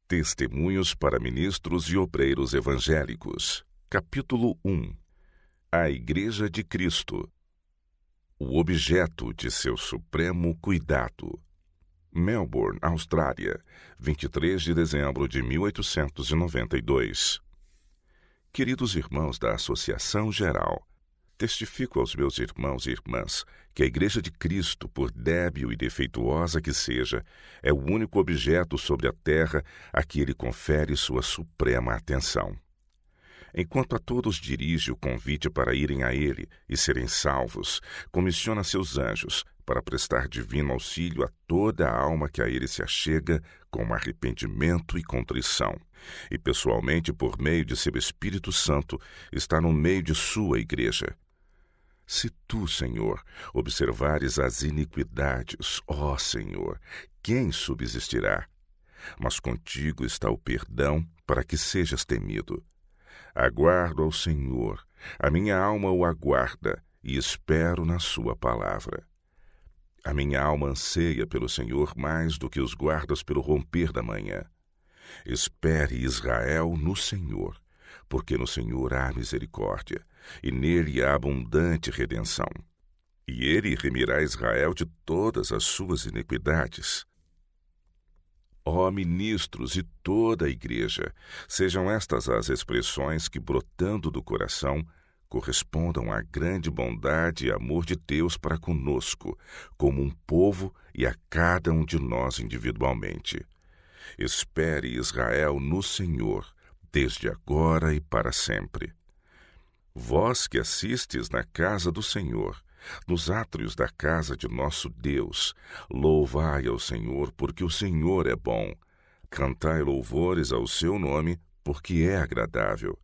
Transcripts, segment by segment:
Testemunhos para ministros e obreiros evangélicos. Capítulo 1. A Igreja de Cristo. O objeto de seu supremo cuidado. Melbourne, Austrália, 23 de dezembro de 1892. Queridos irmãos da Associação Geral, testifico aos meus irmãos e irmãs que a Igreja de Cristo, por débil e defeituosa que seja, é o único objeto sobre a terra a que ele confere sua suprema atenção. Enquanto a todos dirige o convite para irem a ele e serem salvos, comissiona seus anjos para prestar divino auxílio a toda a alma que a ele se achega com arrependimento e contrição, e pessoalmente, por meio de seu Espírito Santo, está no meio de sua Igreja. Se tu, Senhor, observares as iniquidades, ó Senhor, quem subsistirá? Mas contigo está o perdão para que sejas temido. Aguardo ao Senhor, a minha alma o aguarda e espero na sua palavra. A minha alma anseia pelo Senhor mais do que os guardas pelo romper da manhã. Espere Israel no Senhor, porque no Senhor há misericórdia, e nele há abundante redenção. E ele remirá Israel de todas as suas iniquidades. Ó ministros e toda a Igreja, sejam estas as expressões que, brotando do coração, correspondam à grande bondade e amor de Deus para conosco, como um povo e a cada um de nós individualmente. Espere Israel no Senhor, desde agora e para sempre. Vós que assistes na casa do Senhor, nos átrios da casa de nosso Deus, louvai ao Senhor, porque o Senhor é bom. Cantai louvores ao seu nome, porque é agradável.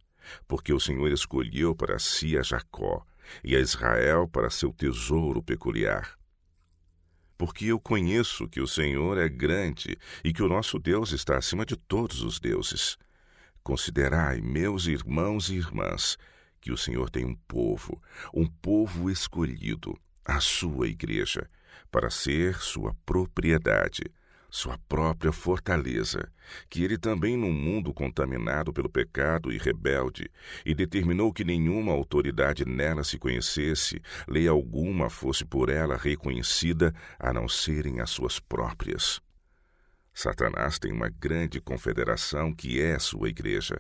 Porque o Senhor escolheu para si a Jacó, e a Israel para seu tesouro peculiar. Porque eu conheço que o Senhor é grande, e que o nosso Deus está acima de todos os deuses. Considerai, meus irmãos e irmãs, que o Senhor tem um povo escolhido, a sua Igreja, para ser sua propriedade, sua própria fortaleza, que ele também, num mundo contaminado pelo pecado e rebelde, e determinou que nenhuma autoridade nela se conhecesse, lei alguma fosse por ela reconhecida, a não serem as suas próprias. Satanás tem uma grande confederação que é sua Igreja.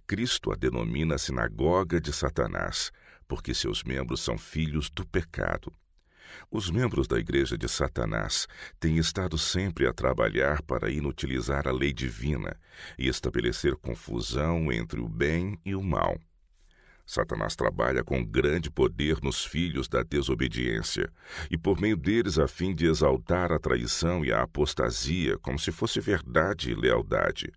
Cristo a denomina sinagoga de Satanás, porque seus membros são filhos do pecado. Os membros da Igreja de Satanás têm estado sempre a trabalhar para inutilizar a lei divina e estabelecer confusão entre o bem e o mal. Satanás trabalha com grande poder nos filhos da desobediência, e por meio deles a fim de exaltar a traição e a apostasia como se fosse verdade e lealdade.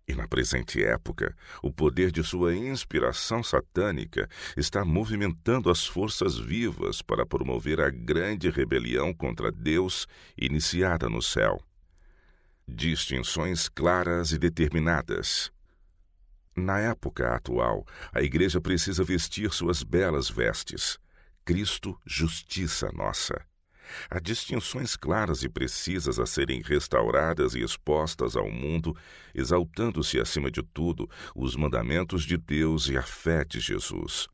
E na presente época, o poder de sua inspiração satânica está movimentando as forças vivas para promover a grande rebelião contra Deus iniciada no céu. Distinções claras e determinadas. Na época atual, a Igreja precisa vestir suas belas vestes. Cristo, justiça nossa. Há distinções claras e precisas a serem restauradas e expostas ao mundo, exaltando-se acima de tudo os mandamentos de Deus e a fé de Jesus.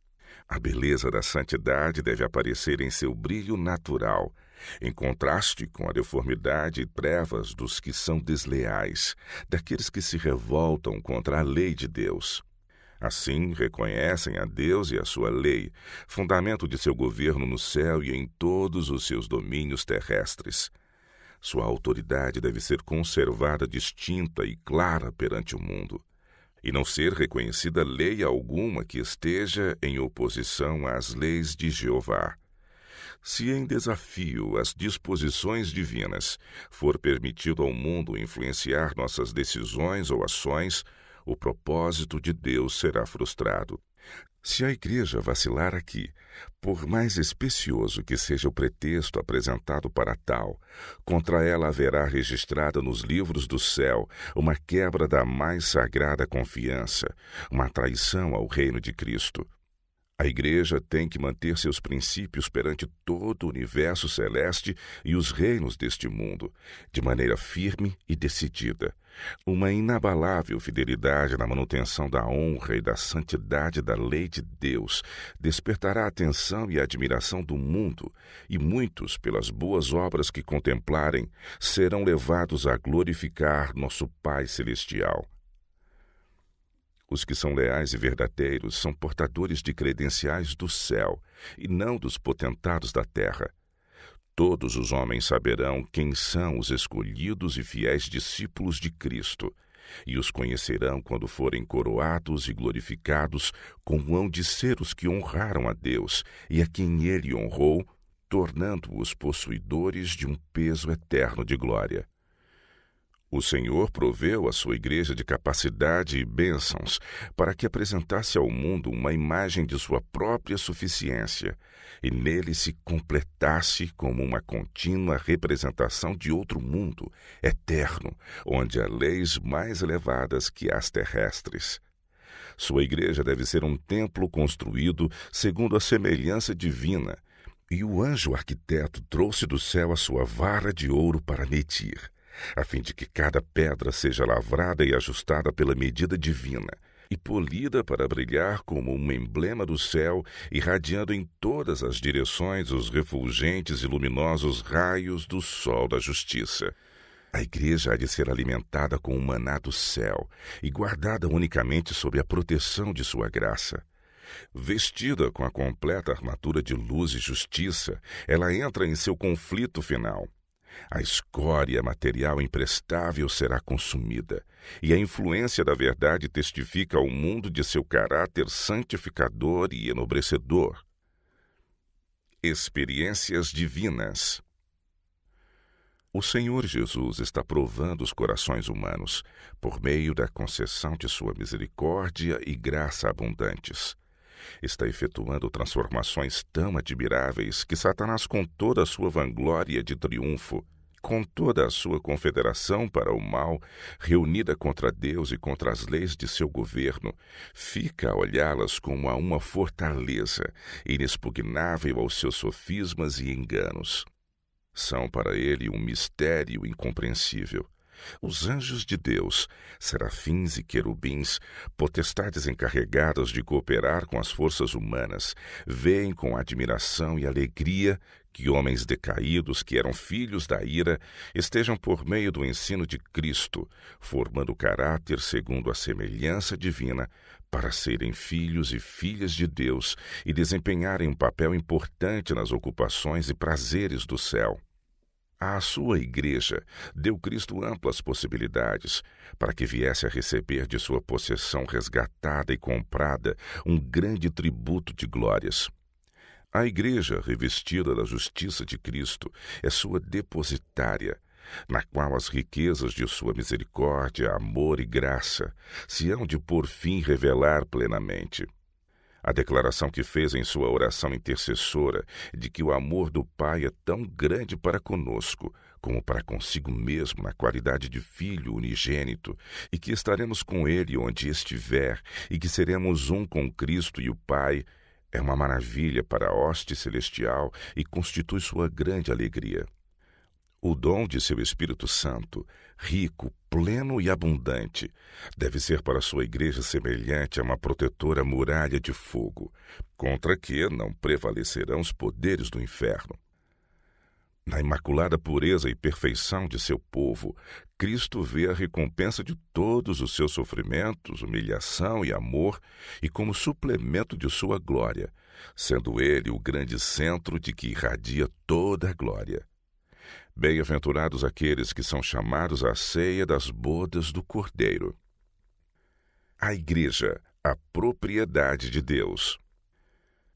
A beleza da santidade deve aparecer em seu brilho natural, em contraste com a deformidade e trevas dos que são desleais, daqueles que se revoltam contra a lei de Deus. Assim, reconhecem a Deus e a sua lei, fundamento de seu governo no céu e em todos os seus domínios terrestres. Sua autoridade deve ser conservada distinta e clara perante o mundo, e não ser reconhecida lei alguma que esteja em oposição às leis de Jeová. Se em desafio às disposições divinas for permitido ao mundo influenciar nossas decisões ou ações, o propósito de Deus será frustrado. Se a Igreja vacilar aqui, por mais especioso que seja o pretexto apresentado para tal, contra ela haverá registrada nos livros do céu uma quebra da mais sagrada confiança, uma traição ao reino de Cristo. A Igreja tem que manter seus princípios perante todo o universo celeste e os reinos deste mundo, de maneira firme e decidida. Uma inabalável fidelidade na manutenção da honra e da santidade da lei de Deus despertará a atenção e a admiração do mundo, e muitos, pelas boas obras que contemplarem, serão levados a glorificar nosso Pai Celestial. Os que são leais e verdadeiros são portadores de credenciais do céu e não dos potentados da terra. Todos os homens saberão quem são os escolhidos e fiéis discípulos de Cristo, e os conhecerão quando forem coroados e glorificados, como hão de ser os que honraram a Deus e a quem Ele honrou, tornando-os possuidores de um peso eterno de glória. O Senhor proveu a sua igreja de capacidade e bênçãos para que apresentasse ao mundo uma imagem de sua própria suficiência e nele se completasse como uma contínua representação de outro mundo, eterno, onde há leis mais elevadas que as terrestres. Sua igreja deve ser um templo construído segundo a semelhança divina, e o anjo arquiteto trouxe do céu a sua vara de ouro para medir, a fim de que cada pedra seja lavrada e ajustada pela medida divina, e polida para brilhar como um emblema do céu, irradiando em todas as direções os refulgentes e luminosos raios do sol da justiça. A igreja há de ser alimentada com o maná do céu e guardada unicamente sob a proteção de sua graça. Vestida com a completa armadura de luz e justiça, ela entra em seu conflito final. A escória material imprestável será consumida, e a influência da verdade testifica ao mundo de seu caráter santificador e enobrecedor. Experiências divinas. O Senhor Jesus está provando os corações humanos por meio da concessão de sua misericórdia e graça abundantes. Está efetuando transformações tão admiráveis que Satanás, com toda a sua vanglória de triunfo, com toda a sua confederação para o mal, reunida contra Deus e contra as leis de seu governo, fica a olhá-las como a uma fortaleza, inexpugnável aos seus sofismas e enganos. São para ele um mistério incompreensível. Os anjos de Deus, serafins e querubins, potestades encarregadas de cooperar com as forças humanas, veem com admiração e alegria que homens decaídos, que eram filhos da ira, estejam por meio do ensino de Cristo, formando caráter segundo a semelhança divina, para serem filhos e filhas de Deus e desempenharem um papel importante nas ocupações e prazeres do céu. À sua igreja deu Cristo amplas possibilidades para que viesse a receber de sua possessão resgatada e comprada um grande tributo de glórias. A igreja, revestida da justiça de Cristo, é sua depositária, na qual as riquezas de sua misericórdia, amor e graça se hão de por fim revelar plenamente. A declaração que fez em sua oração intercessora de que o amor do Pai é tão grande para conosco, como para consigo mesmo na qualidade de Filho unigênito, e que estaremos com Ele onde estiver, e que seremos um com Cristo e o Pai, é uma maravilha para a hoste celestial e constitui sua grande alegria. O dom de seu Espírito Santo, rico, pleno e abundante, deve ser para sua igreja semelhante a uma protetora muralha de fogo, contra que não prevalecerão os poderes do inferno. Na imaculada pureza e perfeição de seu povo, Cristo vê a recompensa de todos os seus sofrimentos, humilhação e amor, e como suplemento de sua glória, sendo ele o grande centro de que irradia toda a glória. Bem-aventurados aqueles que são chamados à ceia das bodas do Cordeiro. A Igreja, a propriedade de Deus.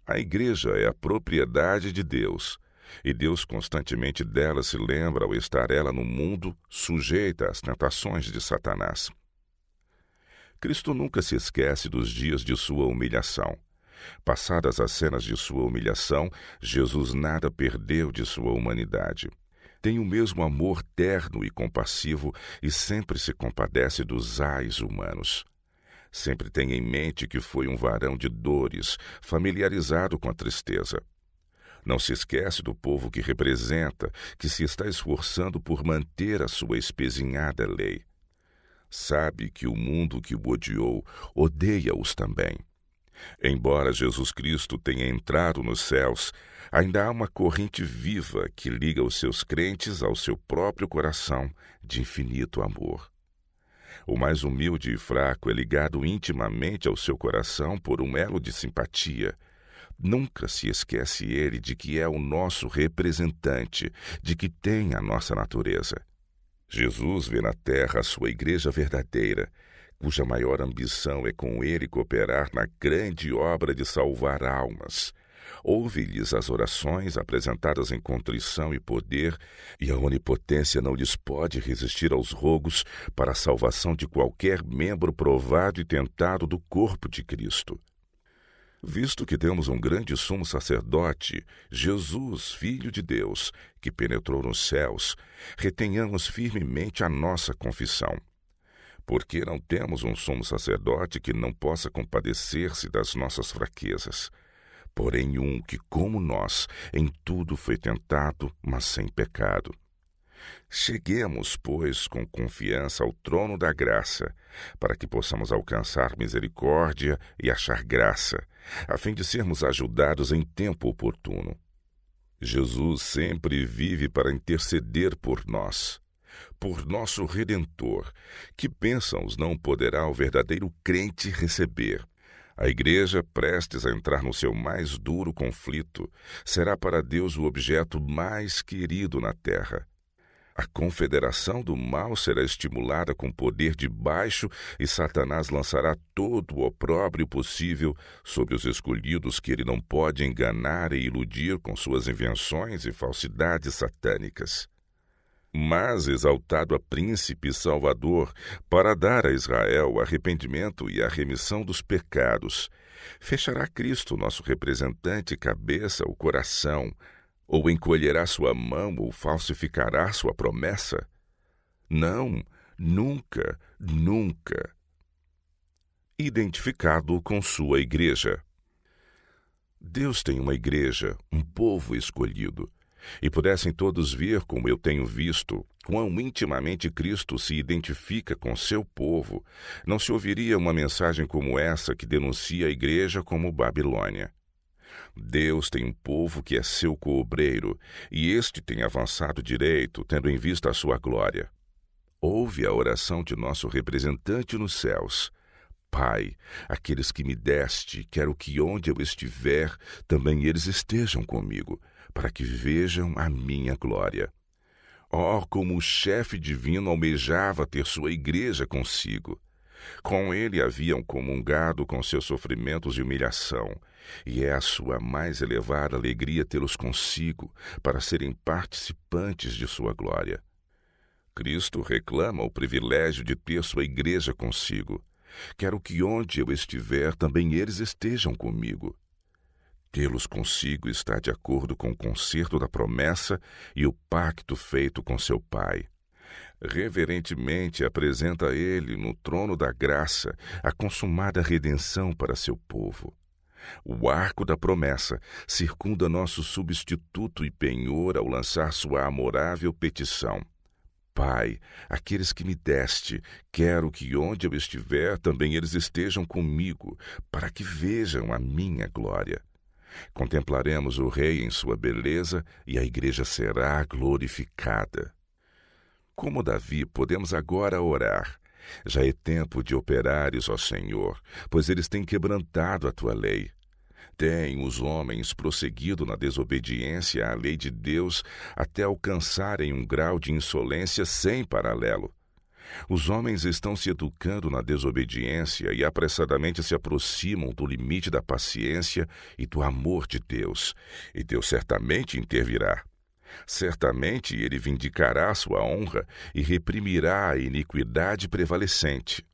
A Igreja é a propriedade de Deus, e Deus constantemente dela se lembra ao estar ela no mundo, sujeita às tentações de Satanás. Cristo nunca se esquece dos dias de sua humilhação. Passadas as cenas de sua humilhação, Jesus nada perdeu de sua humanidade. Tem o mesmo amor terno e compassivo e sempre se compadece dos ais humanos. Sempre tenha em mente que foi um varão de dores, familiarizado com a tristeza. Não se esquece do povo que representa, que se está esforçando por manter a sua espezinhada lei. Sabe que o mundo que o odiou, odeia-os também. Embora Jesus Cristo tenha entrado nos céus, ainda há uma corrente viva que liga os seus crentes ao seu próprio coração de infinito amor. O mais humilde e fraco é ligado intimamente ao seu coração por um elo de simpatia. Nunca se esquece ele de que é o nosso representante, de que tem a nossa natureza. Jesus vê na terra a sua igreja verdadeira, cuja maior ambição é com ele cooperar na grande obra de salvar almas. Ouve-lhes as orações apresentadas em contrição e poder, e a onipotência não lhes pode resistir aos rogos para a salvação de qualquer membro provado e tentado do corpo de Cristo. Visto que temos um grande sumo sacerdote, Jesus, Filho de Deus, que penetrou nos céus, retenhamos firmemente a nossa confissão. Porque não temos um sumo sacerdote que não possa compadecer-se das nossas fraquezas, porém um que, como nós, em tudo foi tentado, mas sem pecado. Cheguemos, pois, com confiança ao trono da graça, para que possamos alcançar misericórdia e achar graça, a fim de sermos ajudados em tempo oportuno. Jesus sempre vive para interceder por nós, por nosso Redentor, que bênçãos não poderá o verdadeiro crente receber. A igreja, prestes a entrar no seu mais duro conflito, será para Deus o objeto mais querido na terra. A confederação do mal será estimulada com poder de baixo e Satanás lançará todo o opróbrio possível sobre os escolhidos que ele não pode enganar e iludir com suas invenções e falsidades satânicas. Mas, exaltado a príncipe salvador, para dar a Israel o arrependimento e a remissão dos pecados, fechará Cristo, nosso representante, cabeça, o coração, ou encolherá sua mão ou falsificará sua promessa? Não, nunca, nunca. Identificado com sua igreja. Deus tem uma igreja, um povo escolhido. E pudessem todos ver como eu tenho visto, quão intimamente Cristo se identifica com seu povo, não se ouviria uma mensagem como essa que denuncia a igreja como Babilônia. Deus tem um povo que é seu coobreiro, e este tem avançado direito, tendo em vista a sua glória. Ouve a oração de nosso representante nos céus. Pai, aqueles que me deste, quero que onde eu estiver, também eles estejam comigo, para que vejam a minha glória. Oh, como o chefe divino almejava ter sua igreja consigo! Com ele haviam comungado com seus sofrimentos de humilhação, e é a sua mais elevada alegria tê-los consigo, para serem participantes de sua glória. Cristo reclama o privilégio de ter sua igreja consigo. Quero que onde eu estiver, também eles estejam comigo. Tê-los consigo está de acordo com o concerto da promessa e o pacto feito com seu Pai. Reverentemente apresenta a ele, no trono da graça, a consumada redenção para seu povo. O arco da promessa circunda nosso substituto e penhor ao lançar sua amorável petição. Pai, aqueles que me deste, quero que onde eu estiver, também eles estejam comigo, para que vejam a minha glória. Contemplaremos o Rei em sua beleza e a igreja será glorificada. Como Davi, podemos agora orar. Já é tempo de operares, ó Senhor, pois eles têm quebrantado a tua lei. Têm os homens prosseguido na desobediência à lei de Deus até alcançarem um grau de insolência sem paralelo. Os homens estão se educando na desobediência e apressadamente se aproximam do limite da paciência e do amor de Deus, e Deus certamente intervirá. Certamente ele vindicará sua honra e reprimirá a iniquidade prevalecente.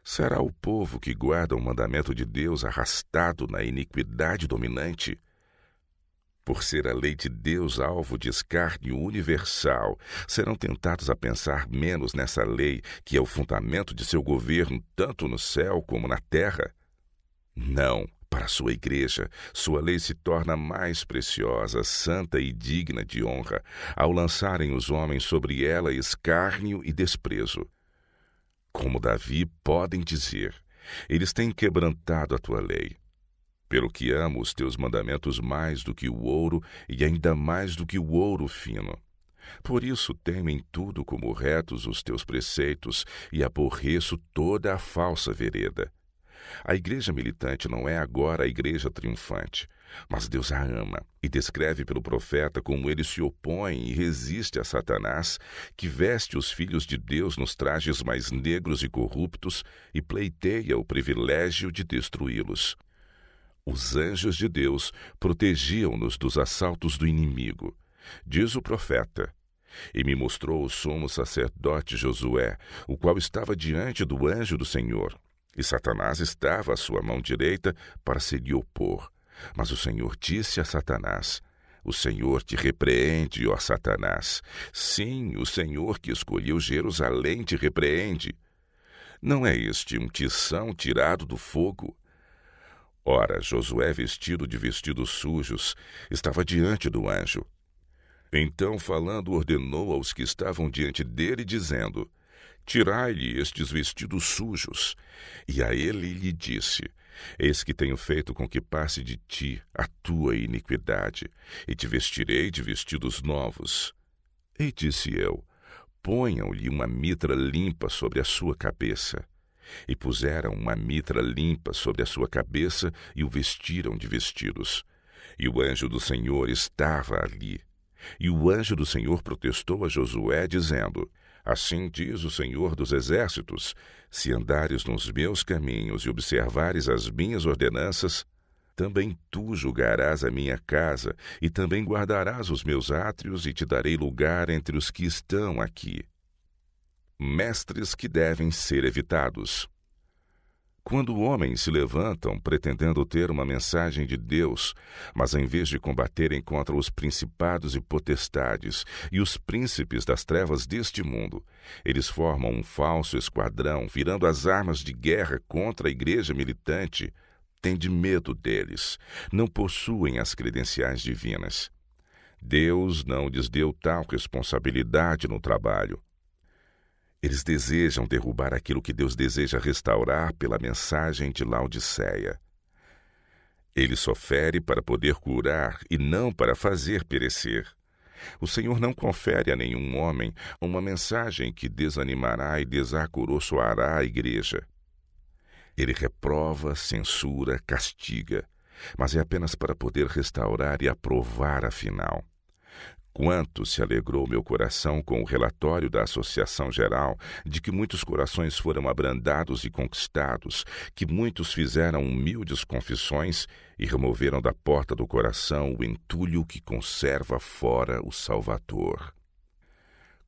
Será o povo que guarda o mandamento de Deus arrastado na iniquidade dominante? Por ser a lei de Deus alvo de escárnio universal, serão tentados a pensar menos nessa lei, que é o fundamento de seu governo, tanto no céu como na terra? Não, para sua igreja, sua lei se torna mais preciosa, santa e digna de honra, ao lançarem os homens sobre ela escárnio e desprezo. Como Davi, podem dizer: eles têm quebrantado a tua lei. Pelo que amo os teus mandamentos mais do que o ouro, e ainda mais do que o ouro fino. Por isso tenho em tudo como retos os teus preceitos, e aborreço toda a falsa vereda. A igreja militante não é agora a igreja triunfante, mas Deus a ama e descreve pelo profeta como ele se opõe e resiste a Satanás, que veste os filhos de Deus nos trajes mais negros e corruptos e pleiteia o privilégio de destruí-los. Os anjos de Deus protegiam-nos dos assaltos do inimigo. Diz o profeta: e me mostrou o sumo sacerdote Josué, o qual estava diante do anjo do Senhor. E Satanás estava à sua mão direita para se lhe opor. Mas o Senhor disse a Satanás: o Senhor te repreende, ó Satanás. Sim, o Senhor que escolheu Jerusalém te repreende. Não é este um tição tirado do fogo? Ora, Josué, vestido de vestidos sujos, estava diante do anjo. Então, falando, ordenou aos que estavam diante dele, dizendo: tirai-lhe estes vestidos sujos. E a ele lhe disse: eis que tenho feito com que passe de ti a tua iniquidade, e te vestirei de vestidos novos. E disse eu: ponham-lhe uma mitra limpa sobre a sua cabeça. E puseram uma mitra limpa sobre a sua cabeça e o vestiram de vestidos. E o anjo do Senhor estava ali. E o anjo do Senhor protestou a Josué, dizendo: assim diz o Senhor dos Exércitos: se andares nos meus caminhos e observares as minhas ordenanças, também tu julgarás a minha casa, e também guardarás os meus átrios, e te darei lugar entre os que estão aqui. Mestres que devem ser evitados. Quando homens se levantam pretendendo ter uma mensagem de Deus, mas em vez de combaterem contra os principados e potestades e os príncipes das trevas deste mundo, eles formam um falso esquadrão, virando as armas de guerra contra a igreja militante, tende medo deles, não possuem as credenciais divinas. Deus não lhes deu tal responsabilidade no trabalho. Eles desejam derrubar aquilo que Deus deseja restaurar pela mensagem de Laodiceia. Ele só fere para poder curar e não para fazer perecer. O Senhor não confere a nenhum homem uma mensagem que desanimará e desacoroçoará a igreja. Ele reprova, censura, castiga, mas é apenas para poder restaurar e aprovar afinal. Quanto se alegrou meu coração com o relatório da Associação Geral de que muitos corações foram abrandados e conquistados, que muitos fizeram humildes confissões e removeram da porta do coração o entulho que conserva fora o Salvador.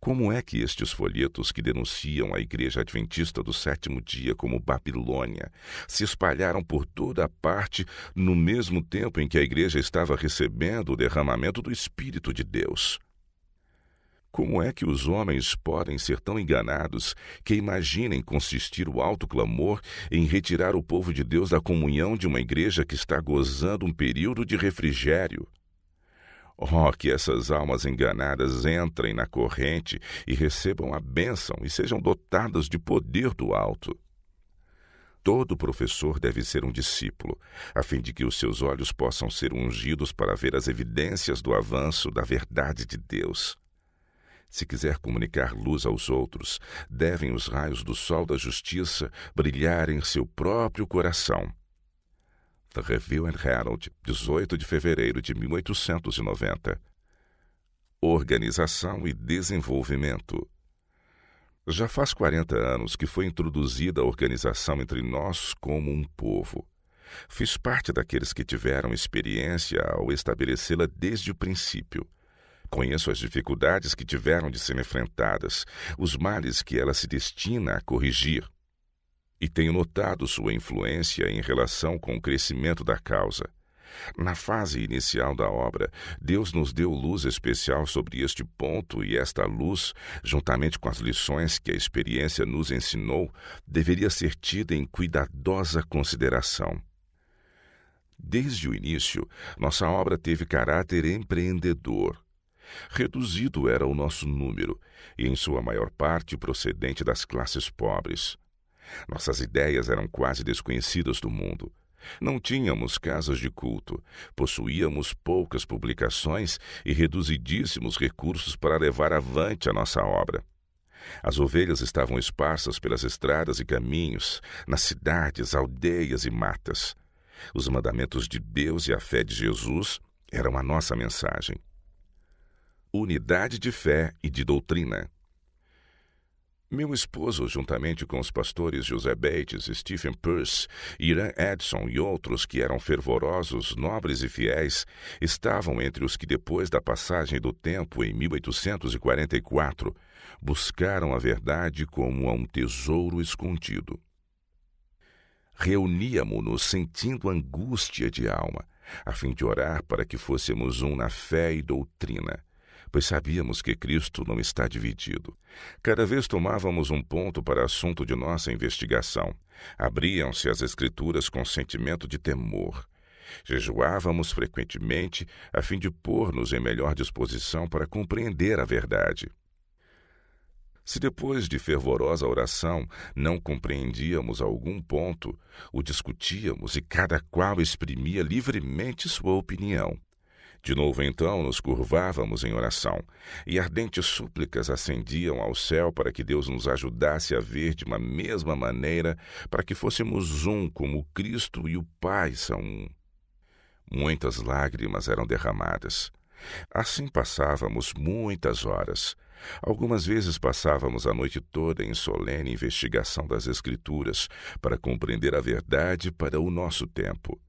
Como é que estes folhetos que denunciam a Igreja Adventista do Sétimo Dia como Babilônia se espalharam por toda a parte no mesmo tempo em que a Igreja estava recebendo o derramamento do Espírito de Deus? Como é que os homens podem ser tão enganados que imaginem consistir o alto clamor em retirar o povo de Deus da comunhão de uma igreja que está gozando um período de refrigério? Oh, que essas almas enganadas entrem na corrente e recebam a bênção e sejam dotadas de poder do alto. Todo professor deve ser um discípulo, a fim de que os seus olhos possam ser ungidos para ver as evidências do avanço da verdade de Deus. Se quiser comunicar luz aos outros, devem os raios do sol da justiça brilhar em seu próprio coração. The Review and Herald, 18 de fevereiro de 1890. Organização e desenvolvimento. Já faz 40 anos que foi introduzida a organização entre nós como um povo. Fiz parte daqueles que tiveram experiência ao estabelecê-la desde o princípio. Conheço as dificuldades que tiveram de ser enfrentadas, os males que ela se destina a corrigir. E tenho notado sua influência em relação com o crescimento da causa. Na fase inicial da obra, Deus nos deu luz especial sobre este ponto e esta luz, juntamente com as lições que a experiência nos ensinou, deveria ser tida em cuidadosa consideração. Desde o início, nossa obra teve caráter empreendedor. Reduzido era o nosso número, e em sua maior parte procedente das classes pobres. Nossas ideias eram quase desconhecidas do mundo. Não tínhamos casas de culto, possuíamos poucas publicações e reduzidíssimos recursos para levar avante a nossa obra. As ovelhas estavam esparsas pelas estradas e caminhos, nas cidades, aldeias e matas. Os mandamentos de Deus e a fé de Jesus eram a nossa mensagem. Unidade de fé e de doutrina. Meu esposo, juntamente com os pastores José Bates, Stephen Peirce, Irã Edson e outros que eram fervorosos, nobres e fiéis, estavam entre os que, depois da passagem do tempo em 1844, buscaram a verdade como a um tesouro escondido. Reuníamo-nos sentindo angústia de alma, a fim de orar para que fôssemos um na fé e doutrina, pois sabíamos que Cristo não está dividido. Cada vez tomávamos um ponto para assunto de nossa investigação. Abriam-se as Escrituras com sentimento de temor. Jejuávamos frequentemente, a fim de pôr-nos em melhor disposição para compreender a verdade. Se depois de fervorosa oração não compreendíamos algum ponto, o discutíamos e cada qual exprimia livremente sua opinião. De novo, então, nos curvávamos em oração, e ardentes súplicas ascendiam ao céu para que Deus nos ajudasse a ver de uma mesma maneira, para que fôssemos um como Cristo e o Pai são um. Muitas lágrimas eram derramadas. Assim passávamos muitas horas. Algumas vezes passávamos a noite toda em solene investigação das Escrituras, para compreender a verdade para o nosso tempo.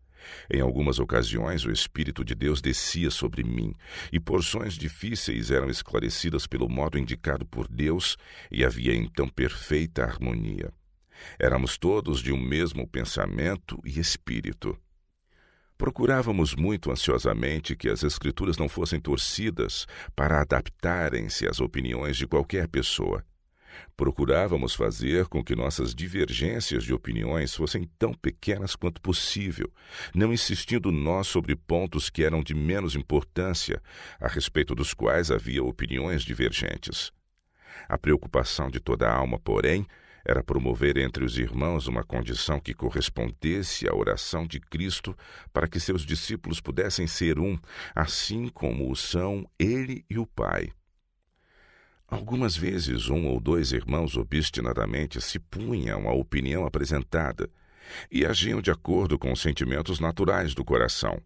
Em algumas ocasiões, o Espírito de Deus descia sobre mim, e porções difíceis eram esclarecidas pelo modo indicado por Deus, e havia então perfeita harmonia. Éramos todos de um mesmo pensamento e espírito. Procurávamos muito ansiosamente que as Escrituras não fossem torcidas para adaptarem-se às opiniões de qualquer pessoa. Procurávamos fazer com que nossas divergências de opiniões fossem tão pequenas quanto possível, não insistindo nós sobre pontos que eram de menos importância, a respeito dos quais havia opiniões divergentes. A preocupação de toda a alma, porém, era promover entre os irmãos uma condição que correspondesse à oração de Cristo para que seus discípulos pudessem ser um, assim como o são ele e o Pai. Algumas vezes, um ou dois irmãos obstinadamente se punham à opinião apresentada e agiam de acordo com os sentimentos naturais do coração.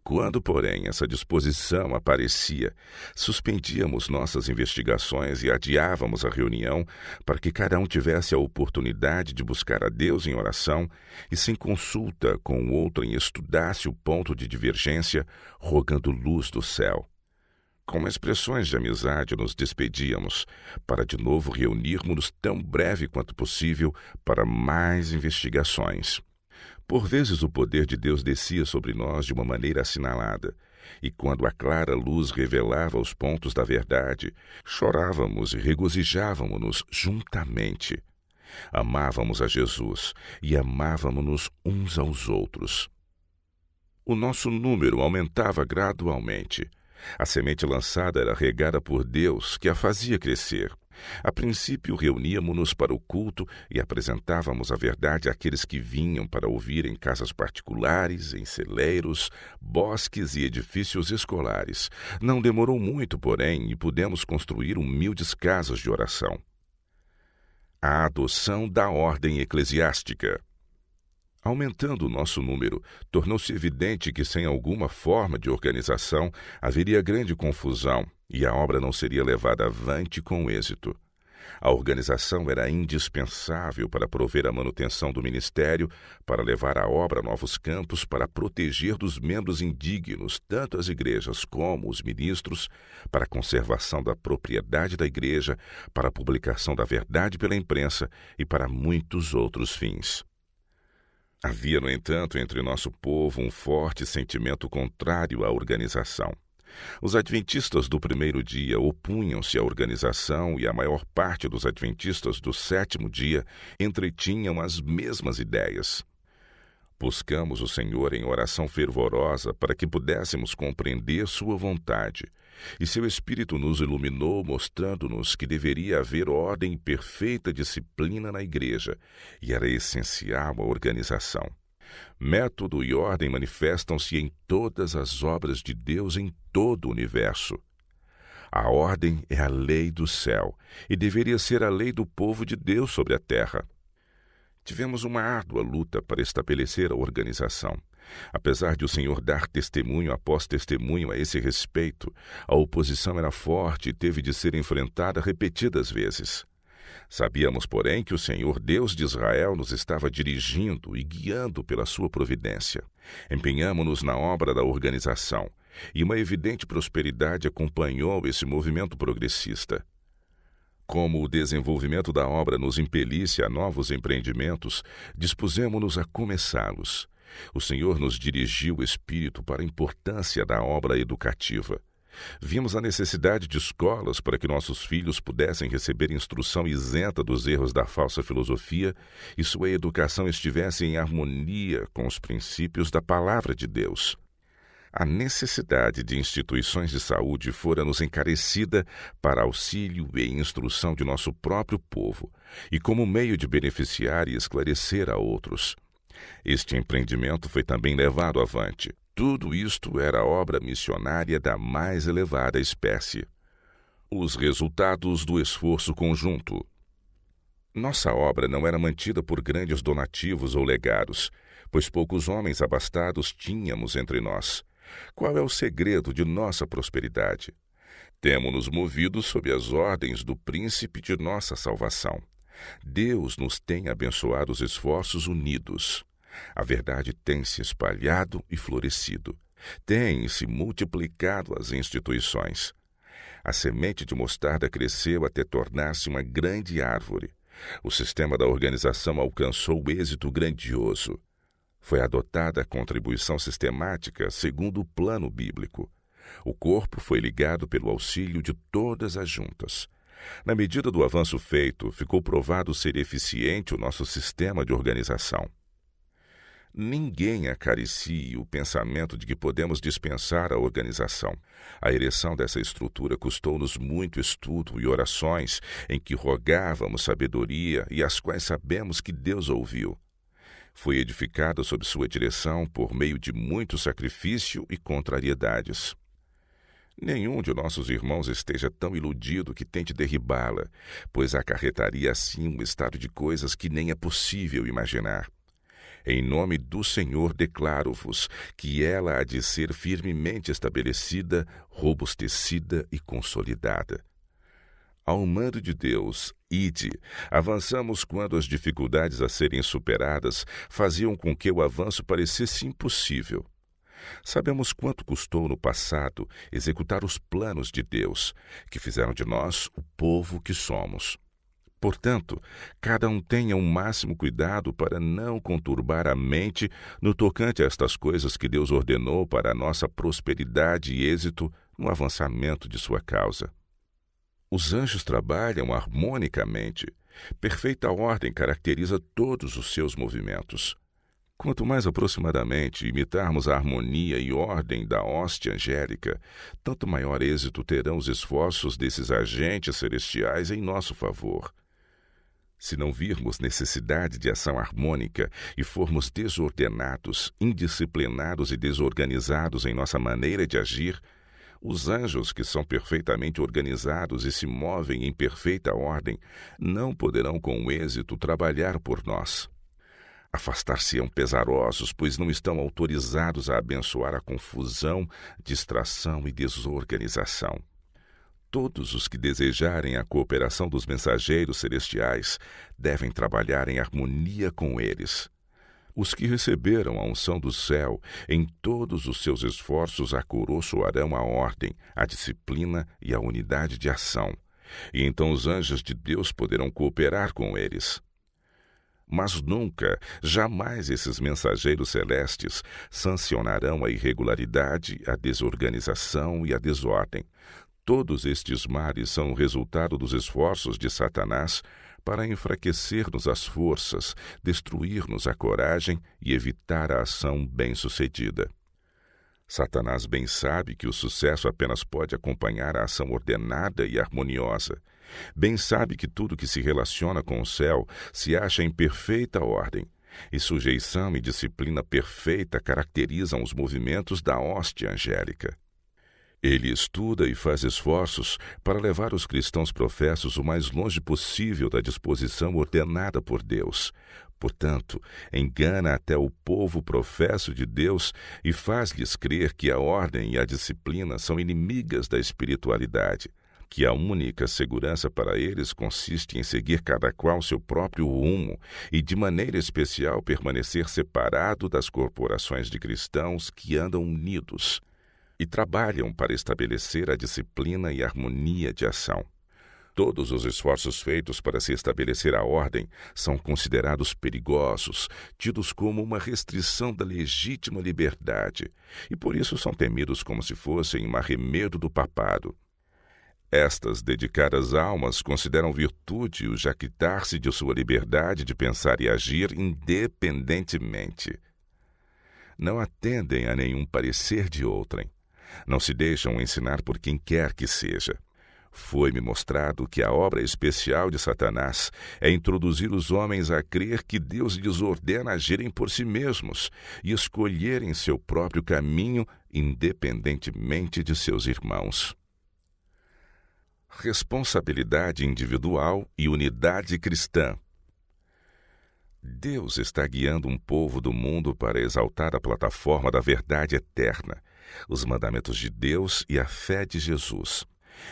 Quando, porém, essa disposição aparecia, suspendíamos nossas investigações e adiávamos a reunião para que cada um tivesse a oportunidade de buscar a Deus em oração e, sem consulta com o outrem, estudasse o ponto de divergência, rogando luz do céu. Com expressões de amizade nos despedíamos, para de novo reunirmos-nos tão breve quanto possível para mais investigações. Por vezes o poder de Deus descia sobre nós de uma maneira assinalada, e quando a clara luz revelava os pontos da verdade, chorávamos e regozijávamos-nos juntamente. Amávamos a Jesus e amávamos-nos uns aos outros. O nosso número aumentava gradualmente. A semente lançada era regada por Deus, que a fazia crescer. A princípio, reuníamos-nos para o culto e apresentávamos a verdade àqueles que vinham para ouvir em casas particulares, em celeiros, bosques e edifícios escolares. Não demorou muito, porém, e pudemos construir humildes casas de oração. A adoção da ordem eclesiástica. Aumentando o nosso número, tornou-se evidente que sem alguma forma de organização haveria grande confusão e a obra não seria levada avante com êxito. A organização era indispensável para prover a manutenção do ministério, para levar a obra a novos campos, para proteger dos membros indignos tanto as igrejas como os ministros, para a conservação da propriedade da igreja, para a publicação da verdade pela imprensa e para muitos outros fins. Havia, no entanto, entre nosso povo um forte sentimento contrário à organização. Os adventistas do primeiro dia opunham-se à organização e a maior parte dos adventistas do sétimo dia entretinham as mesmas ideias. Buscamos o Senhor em oração fervorosa para que pudéssemos compreender sua vontade, e seu Espírito nos iluminou, mostrando-nos que deveria haver ordem e perfeita disciplina na igreja, e era essencial a organização. Método e ordem manifestam-se em todas as obras de Deus em todo o universo. A ordem é a lei do céu, e deveria ser a lei do povo de Deus sobre a terra. Tivemos uma árdua luta para estabelecer a organização. Apesar de o Senhor dar testemunho após testemunho a esse respeito, a oposição era forte e teve de ser enfrentada repetidas vezes. Sabíamos, porém, que o Senhor Deus de Israel nos estava dirigindo e guiando pela sua providência. Empenhamo-nos na obra da organização, e uma evidente prosperidade acompanhou esse movimento progressista. Como o desenvolvimento da obra nos impelisse a novos empreendimentos, dispusemo-nos a começá-los. O Senhor nos dirigiu o Espírito para a importância da obra educativa. Vimos a necessidade de escolas para que nossos filhos pudessem receber instrução isenta dos erros da falsa filosofia e sua educação estivesse em harmonia com os princípios da Palavra de Deus. A necessidade de instituições de saúde fora-nos encarecida para auxílio e instrução de nosso próprio povo e como meio de beneficiar e esclarecer a outros. Este empreendimento foi também levado avante. Tudo isto era obra missionária da mais elevada espécie. Os resultados do esforço conjunto. Nossa obra não era mantida por grandes donativos ou legados, pois poucos homens abastados tínhamos entre nós. Qual é o segredo de nossa prosperidade? Temo-nos movido sob as ordens do príncipe de nossa salvação. Deus nos tem abençoado os esforços unidos. A verdade tem se espalhado e florescido. Tem se multiplicado as instituições. A semente de mostarda cresceu até tornar-se uma grande árvore. O sistema da organização alcançou êxito grandioso. Foi adotada a contribuição sistemática segundo o plano bíblico. O corpo foi ligado pelo auxílio de todas as juntas. Na medida do avanço feito, ficou provado ser eficiente o nosso sistema de organização. Ninguém acaricie o pensamento de que podemos dispensar a organização. A ereção dessa estrutura custou-nos muito estudo e orações em que rogávamos sabedoria e as quais sabemos que Deus ouviu. Foi edificada sob sua direção por meio de muito sacrifício e contrariedades. Nenhum de nossos irmãos esteja tão iludido que tente derribá-la, pois acarretaria assim um estado de coisas que nem é possível imaginar. Em nome do Senhor declaro-vos que ela há de ser firmemente estabelecida, robustecida e consolidada. Ao mando de Deus, ide, avançamos quando as dificuldades a serem superadas faziam com que o avanço parecesse impossível. Sabemos quanto custou no passado executar os planos de Deus, que fizeram de nós o povo que somos. Portanto, cada um tenha o máximo cuidado para não conturbar a mente no tocante a estas coisas que Deus ordenou para a nossa prosperidade e êxito no avançamento de sua causa. Os anjos trabalham harmonicamente. Perfeita ordem caracteriza todos os seus movimentos. Quanto mais aproximadamente imitarmos a harmonia e ordem da hoste angélica, tanto maior êxito terão os esforços desses agentes celestiais em nosso favor. Se não virmos necessidade de ação harmônica e formos desordenados, indisciplinados e desorganizados em nossa maneira de agir, os anjos que são perfeitamente organizados e se movem em perfeita ordem não poderão com êxito trabalhar por nós. Afastar-se-ão pesarosos, pois não estão autorizados a abençoar a confusão, distração e desorganização. Todos os que desejarem a cooperação dos mensageiros celestiais devem trabalhar em harmonia com eles. Os que receberam a unção do céu, em todos os seus esforços acoroçoarão a ordem, a disciplina e a unidade de ação, e então os anjos de Deus poderão cooperar com eles. Mas nunca, jamais esses mensageiros celestes sancionarão a irregularidade, a desorganização e a desordem. Todos estes males são o resultado dos esforços de Satanás para enfraquecer-nos as forças, destruir-nos a coragem e evitar a ação bem-sucedida. Satanás bem sabe que o sucesso apenas pode acompanhar a ação ordenada e harmoniosa. Bem sabe que tudo que se relaciona com o céu se acha em perfeita ordem, e sujeição e disciplina perfeita caracterizam os movimentos da hoste angélica. Ele estuda e faz esforços para levar os cristãos professos o mais longe possível da disposição ordenada por Deus. Portanto, engana até o povo professo de Deus e faz-lhes crer que a ordem e a disciplina são inimigas da espiritualidade, que a única segurança para eles consiste em seguir cada qual seu próprio rumo e, de maneira especial, permanecer separado das corporações de cristãos que andam unidos e trabalham para estabelecer a disciplina e a harmonia de ação. Todos os esforços feitos para se estabelecer a ordem são considerados perigosos, tidos como uma restrição da legítima liberdade, e por isso são temidos como se fossem um arremedo do papado. Estas dedicadas almas consideram virtude o jactar-se de sua liberdade de pensar e agir independentemente. Não atendem a nenhum parecer de outrem. Não se deixam ensinar por quem quer que seja. Foi-me mostrado que a obra especial de Satanás é introduzir os homens a crer que Deus lhes ordena agirem por si mesmos e escolherem seu próprio caminho independentemente de seus irmãos. Responsabilidade individual e unidade cristã. Deus está guiando um povo do mundo para exaltar a plataforma da verdade eterna, os mandamentos de Deus e a fé de Jesus.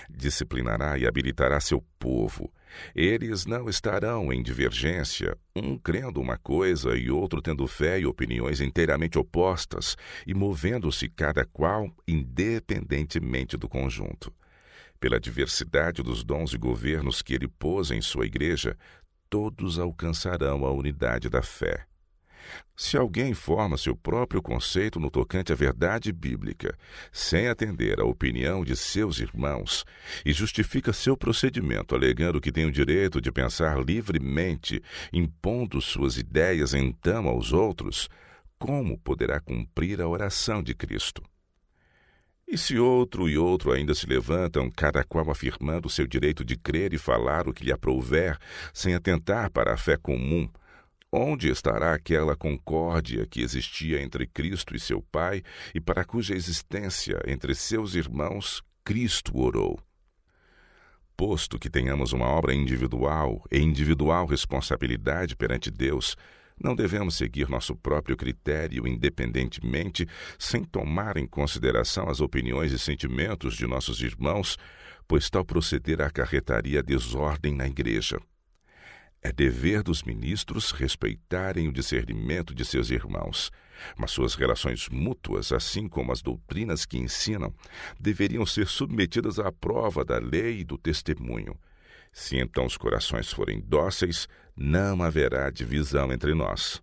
Disciplinará e habilitará seu povo. Eles não estarão em divergência, um crendo uma coisa e outro tendo fé e opiniões inteiramente opostas e movendo-se cada qual independentemente do conjunto. Pela diversidade dos dons e governos que ele pôs em sua igreja, todos alcançarão a unidade da fé. Se alguém forma seu próprio conceito no tocante à verdade bíblica, sem atender à opinião de seus irmãos, e justifica seu procedimento alegando que tem o direito de pensar livremente, impondo suas ideias então aos outros, como poderá cumprir a oração de Cristo? E se outro e outro ainda se levantam, cada qual afirmando seu direito de crer e falar o que lhe aprouver, sem atentar para a fé comum, onde estará aquela concórdia que existia entre Cristo e seu Pai e para cuja existência entre seus irmãos Cristo orou? Posto que tenhamos uma obra individual e individual responsabilidade perante Deus, não devemos seguir nosso próprio critério independentemente, sem tomar em consideração as opiniões e sentimentos de nossos irmãos, pois tal proceder acarretaria desordem na igreja. É dever dos ministros respeitarem o discernimento de seus irmãos, mas suas relações mútuas, assim como as doutrinas que ensinam, deveriam ser submetidas à prova da lei e do testemunho. Se então os corações forem dóceis, não haverá divisão entre nós.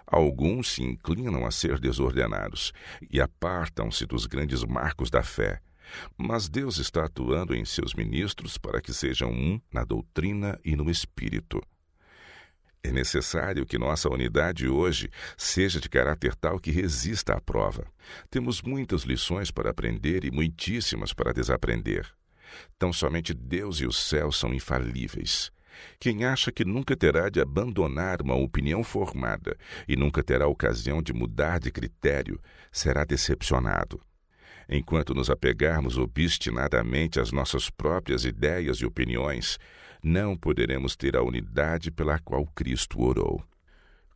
Alguns se inclinam a ser desordenados e apartam-se dos grandes marcos da fé, mas Deus está atuando em seus ministros para que sejam um na doutrina e no espírito. É necessário que nossa unidade hoje seja de caráter tal que resista à prova. Temos muitas lições para aprender e muitíssimas para desaprender. Tão somente Deus e o céu são infalíveis. Quem acha que nunca terá de abandonar uma opinião formada e nunca terá ocasião de mudar de critério, será decepcionado. Enquanto nos apegarmos obstinadamente às nossas próprias ideias e opiniões, não poderemos ter a unidade pela qual Cristo orou.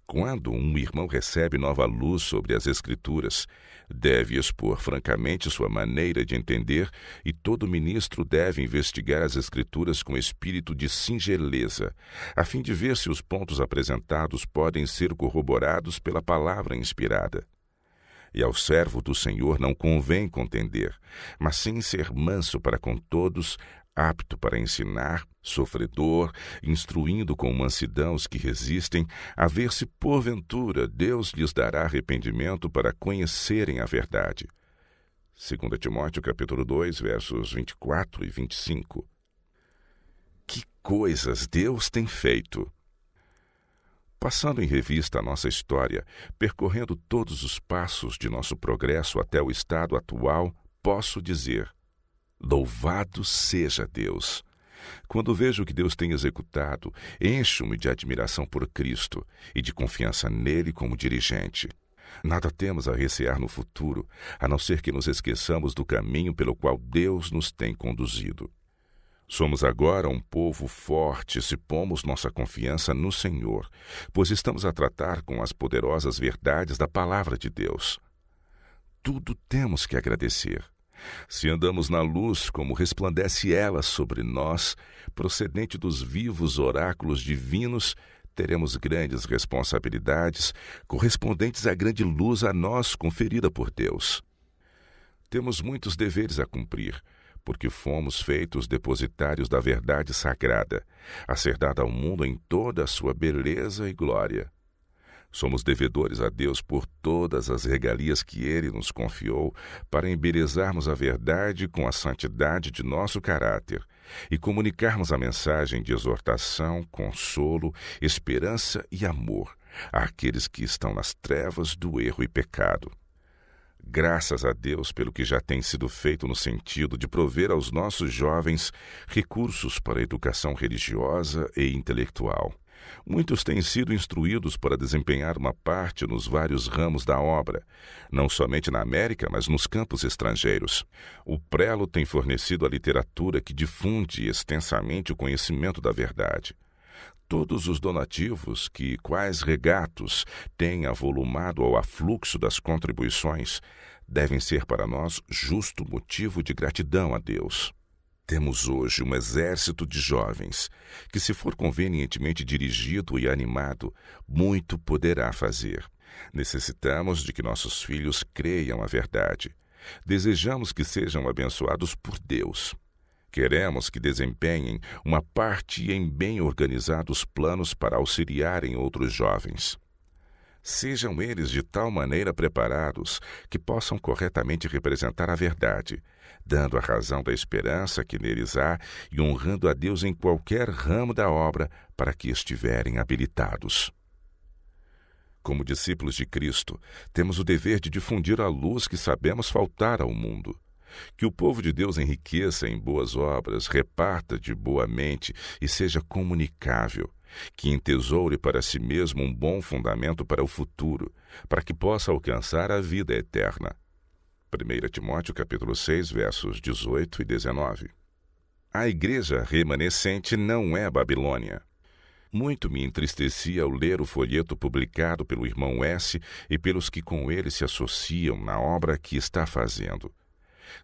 Quando um irmão recebe nova luz sobre as Escrituras, deve expor francamente sua maneira de entender e todo ministro deve investigar as Escrituras com espírito de singeleza, a fim de ver se os pontos apresentados podem ser corroborados pela palavra inspirada. E ao servo do Senhor não convém contender, mas sim ser manso para com todos, apto para ensinar, sofredor, instruindo com mansidão os que resistem, a ver se porventura Deus lhes dará arrependimento para conhecerem a verdade. 2 Timóteo capítulo 2, versos 24 e 25. Que coisas Deus tem feito! Passando em revista a nossa história, percorrendo todos os passos de nosso progresso até o estado atual, posso dizer: louvado seja Deus! Quando vejo o que Deus tem executado, encho-me de admiração por Cristo e de confiança nele como dirigente. Nada temos a recear no futuro, a não ser que nos esqueçamos do caminho pelo qual Deus nos tem conduzido. Somos agora um povo forte se pomos nossa confiança no Senhor, pois estamos a tratar com as poderosas verdades da Palavra de Deus. Tudo temos que agradecer. Se andamos na luz, como resplandece ela sobre nós, procedente dos vivos oráculos divinos, teremos grandes responsabilidades, correspondentes à grande luz a nós conferida por Deus. Temos muitos deveres a cumprir, porque fomos feitos depositários da verdade sagrada, a ser dada ao mundo em toda a sua beleza e glória. Somos devedores a Deus por todas as regalias que Ele nos confiou para embelezarmos a verdade com a santidade de nosso caráter e comunicarmos a mensagem de exortação, consolo, esperança e amor àqueles que estão nas trevas do erro e pecado. Graças a Deus pelo que já tem sido feito no sentido de prover aos nossos jovens recursos para a educação religiosa e intelectual. Muitos têm sido instruídos para desempenhar uma parte nos vários ramos da obra, não somente na América, mas nos campos estrangeiros. O prelo tem fornecido a literatura que difunde extensamente o conhecimento da verdade. Todos os donativos que, quais regatos, têm avolumado ao afluxo das contribuições, devem ser para nós justo motivo de gratidão a Deus. Temos hoje um exército de jovens que, se for convenientemente dirigido e animado, muito poderá fazer. Necessitamos de que nossos filhos creiam a verdade. Desejamos que sejam abençoados por Deus. Queremos que desempenhem uma parte em bem organizados planos para auxiliarem outros jovens. Sejam eles de tal maneira preparados que possam corretamente representar a verdade, dando a razão da esperança que neles há e honrando a Deus em qualquer ramo da obra para que estiverem habilitados. Como discípulos de Cristo, temos o dever de difundir a luz que sabemos faltar ao mundo. Que o povo de Deus enriqueça em boas obras, reparta de boa mente e seja comunicável, que entesoure para si mesmo um bom fundamento para o futuro, para que possa alcançar a vida eterna. 1 Timóteo capítulo 6, versos 18 e 19. A igreja remanescente não é Babilônia. Muito me entristecia ao ler o folheto publicado pelo irmão S. e pelos que com ele se associam na obra que está fazendo.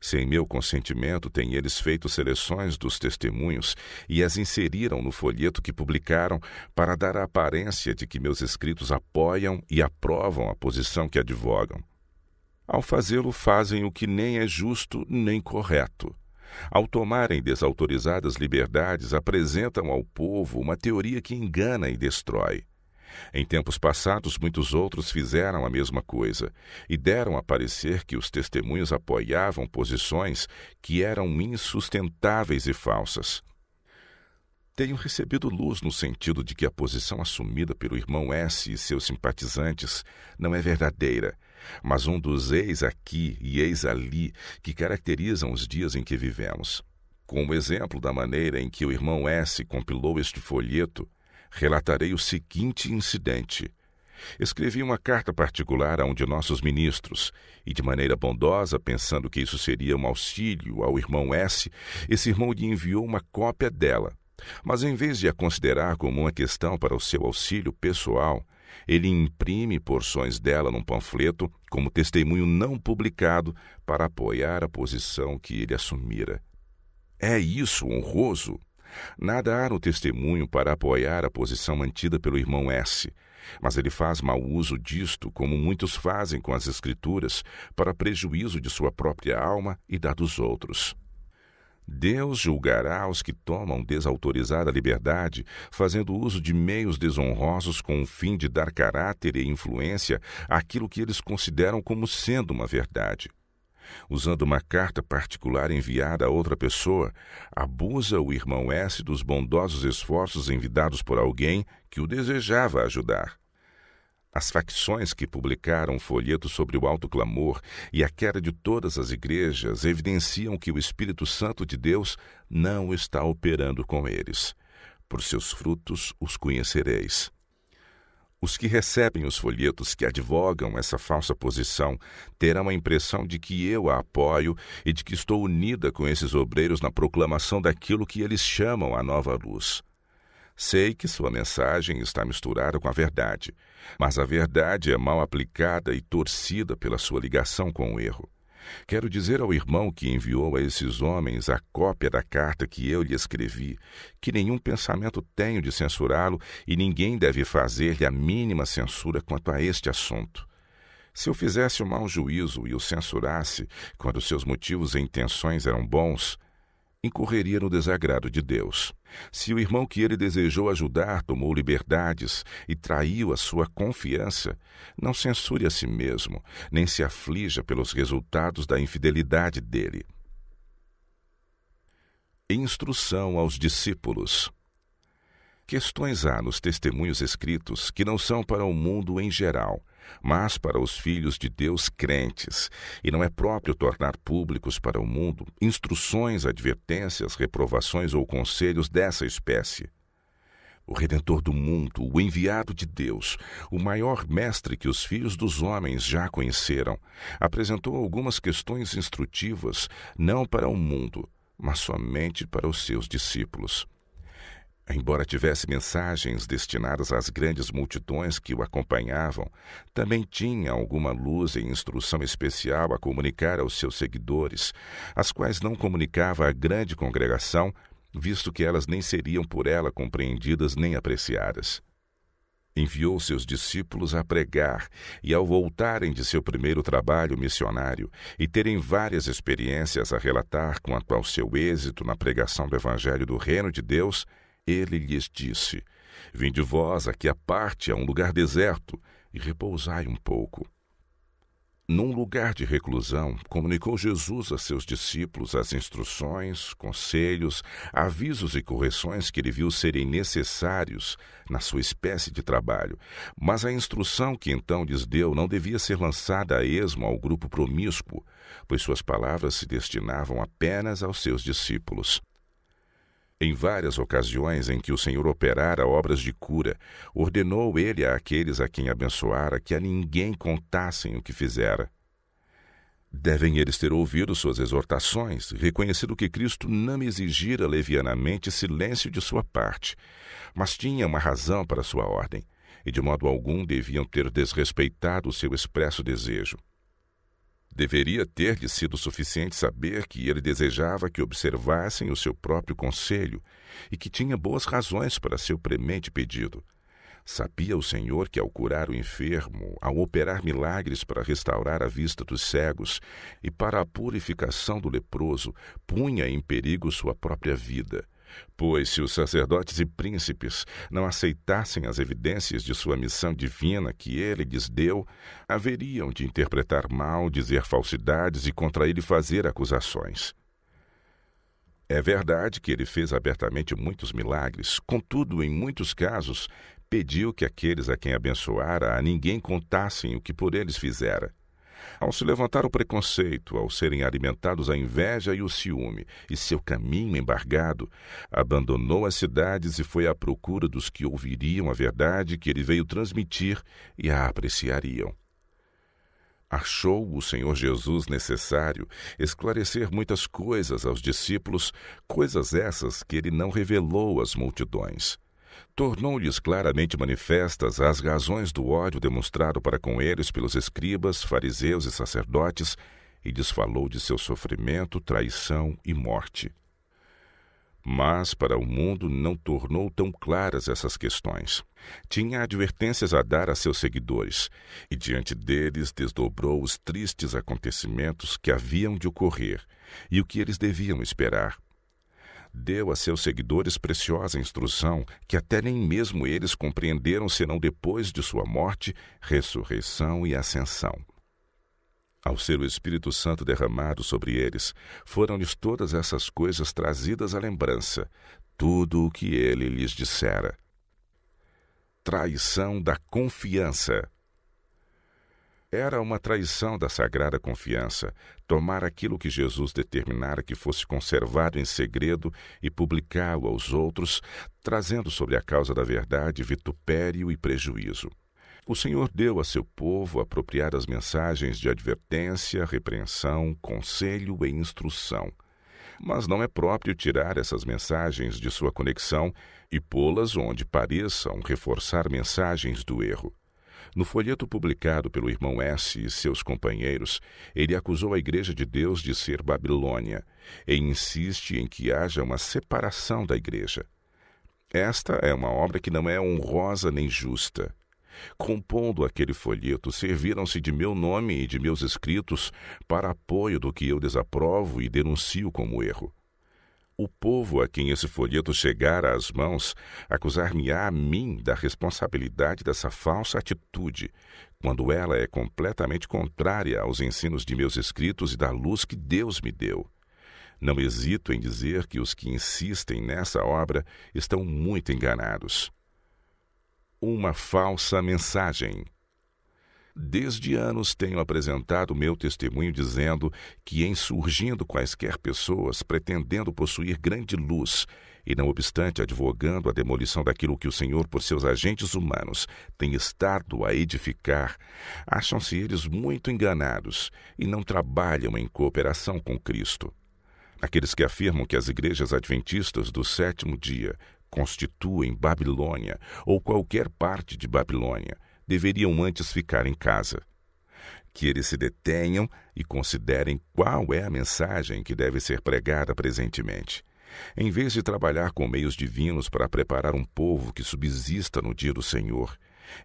Sem meu consentimento, têm eles feito seleções dos testemunhos e as inseriram no folheto que publicaram para dar a aparência de que meus escritos apoiam e aprovam a posição que advogam. Ao fazê-lo, fazem o que nem é justo nem correto. Ao tomarem desautorizadas liberdades, apresentam ao povo uma teoria que engana e destrói. Em tempos passados, muitos outros fizeram a mesma coisa e deram a parecer que os testemunhos apoiavam posições que eram insustentáveis e falsas. Tenho recebido luz no sentido de que a posição assumida pelo irmão S. e seus simpatizantes não é verdadeira, mas um dos eis aqui e eis ali que caracterizam os dias em que vivemos. Como exemplo da maneira em que o irmão S. compilou este folheto, relatarei o seguinte incidente. Escrevi uma carta particular a um de nossos ministros, e de maneira bondosa, pensando que isso seria um auxílio ao irmão S., esse irmão lhe enviou uma cópia dela. Mas em vez de a considerar como uma questão para o seu auxílio pessoal, ele imprime porções dela num panfleto como testemunho não publicado para apoiar a posição que ele assumira. É isso honroso? Nada há no testemunho para apoiar a posição mantida pelo irmão S., mas ele faz mau uso disto, como muitos fazem com as Escrituras, para prejuízo de sua própria alma e da dos outros. Deus julgará os que tomam desautorizada liberdade, fazendo uso de meios desonrosos com o fim de dar caráter e influência àquilo que eles consideram como sendo uma verdade. Usando uma carta particular enviada a outra pessoa, abusa o irmão S dos bondosos esforços enviados por alguém que o desejava ajudar. As facções que publicaram folhetos sobre o alto clamor e a queda de todas as igrejas evidenciam que o Espírito Santo de Deus não está operando com eles. Por seus frutos os conhecereis. Os que recebem os folhetos que advogam essa falsa posição terão a impressão de que eu a apoio e de que estou unida com esses obreiros na proclamação daquilo que eles chamam a nova luz. Sei que sua mensagem está misturada com a verdade, mas a verdade é mal aplicada e torcida pela sua ligação com o erro. Quero dizer ao irmão que enviou a esses homens a cópia da carta que eu lhe escrevi, que nenhum pensamento tenho de censurá-lo e ninguém deve fazer-lhe a mínima censura quanto a este assunto. Se eu fizesse um mau juízo e o censurasse, quando seus motivos e intenções eram bons, incorreria no desagrado de Deus. Se o irmão que ele desejou ajudar tomou liberdades e traiu a sua confiança, não censure a si mesmo, nem se aflija pelos resultados da infidelidade dele. Instrução aos discípulos. Questões há nos testemunhos escritos que não são para o mundo em geral, mas para os filhos de Deus crentes, e não é próprio tornar públicos para o mundo instruções, advertências, reprovações ou conselhos dessa espécie. O Redentor do mundo, o enviado de Deus, o maior mestre que os filhos dos homens já conheceram, apresentou algumas questões instrutivas não para o mundo, mas somente para os seus discípulos. Embora tivesse mensagens destinadas às grandes multidões que o acompanhavam, também tinha alguma luz e instrução especial a comunicar aos seus seguidores, as quais não comunicava à grande congregação, visto que elas nem seriam por ela compreendidas nem apreciadas. Enviou seus discípulos a pregar, e ao voltarem de seu primeiro trabalho missionário e terem várias experiências a relatar quanto ao seu êxito na pregação do Evangelho do Reino de Deus, ele lhes disse: Vinde vós aqui à parte a um lugar deserto e repousai um pouco. Num lugar de reclusão, comunicou Jesus a seus discípulos as instruções, conselhos, avisos e correções que ele viu serem necessários na sua espécie de trabalho. Mas a instrução que então lhes deu não devia ser lançada a esmo ao grupo promíscuo, pois suas palavras se destinavam apenas aos seus discípulos. Em várias ocasiões em que o Senhor operara obras de cura, ordenou ele àqueles a quem abençoara que a ninguém contassem o que fizera. Devem eles ter ouvido suas exortações, reconhecido que Cristo não exigira levianamente silêncio de sua parte, mas tinha uma razão para sua ordem, e de modo algum deviam ter desrespeitado o seu expresso desejo. Deveria ter-lhe sido suficiente saber que ele desejava que observassem o seu próprio conselho e que tinha boas razões para seu premente pedido. Sabia o Senhor que, ao curar o enfermo, ao operar milagres para restaurar a vista dos cegos e para a purificação do leproso, punha em perigo sua própria vida. Pois, se os sacerdotes e príncipes não aceitassem as evidências de sua missão divina que ele lhes deu, haveriam de interpretar mal, dizer falsidades e contra ele fazer acusações. É verdade que ele fez abertamente muitos milagres, contudo, em muitos casos, pediu que aqueles a quem abençoara a ninguém contassem o que por eles fizera. Ao se levantar o preconceito, ao serem alimentados a inveja e o ciúme, e seu caminho embargado, abandonou as cidades e foi à procura dos que ouviriam a verdade que ele veio transmitir e a apreciariam. Achou o Senhor Jesus necessário esclarecer muitas coisas aos discípulos, coisas essas que ele não revelou às multidões. Tornou-lhes claramente manifestas as razões do ódio demonstrado para com eles pelos escribas, fariseus e sacerdotes, e lhes falou de seu sofrimento, traição e morte. Mas para o mundo não tornou tão claras essas questões. Tinha advertências a dar a seus seguidores, e diante deles desdobrou os tristes acontecimentos que haviam de ocorrer, e o que eles deviam esperar. deu a seus seguidores preciosa instrução que até nem mesmo eles compreenderam senão depois de sua morte, ressurreição e ascensão. Ao ser o Espírito Santo derramado sobre eles, foram-lhes todas essas coisas trazidas à lembrança, tudo o que ele lhes dissera. Traição da confiança. Era uma traição da sagrada confiança tomar aquilo que Jesus determinara que fosse conservado em segredo e publicá-lo aos outros, trazendo sobre a causa da verdade vitupério e prejuízo. O Senhor deu a seu povo apropriadas mensagens de advertência, repreensão, conselho e instrução. Mas não é próprio tirar essas mensagens de sua conexão e pô-las onde pareçam reforçar mensagens do erro. No folheto publicado pelo irmão S. e seus companheiros, ele acusou a Igreja de Deus de ser Babilônia e insiste em que haja uma separação da Igreja. Esta é uma obra que não é honrosa nem justa. Compondo aquele folheto, serviram-se de meu nome e de meus escritos para apoio do que eu desaprovo e denuncio como erro. O povo a quem esse folheto chegar às mãos acusar-me-á a mim da responsabilidade dessa falsa atitude, quando ela é completamente contrária aos ensinos de meus escritos e da luz que Deus me deu. Não hesito em dizer que os que insistem nessa obra estão muito enganados. Uma falsa mensagem. Desde anos tenho apresentado meu testemunho dizendo que, em surgindo quaisquer pessoas pretendendo possuir grande luz, e não obstante advogando a demolição daquilo que o Senhor, por seus agentes humanos, tem estado a edificar, acham-se eles muito enganados e não trabalham em cooperação com Cristo. Aqueles que afirmam que as igrejas adventistas do sétimo dia constituem Babilônia ou qualquer parte de Babilônia, deveriam antes ficar em casa. Que eles se detenham e considerem qual é a mensagem que deve ser pregada presentemente. Em vez de trabalhar com meios divinos para preparar um povo que subsista no dia do Senhor,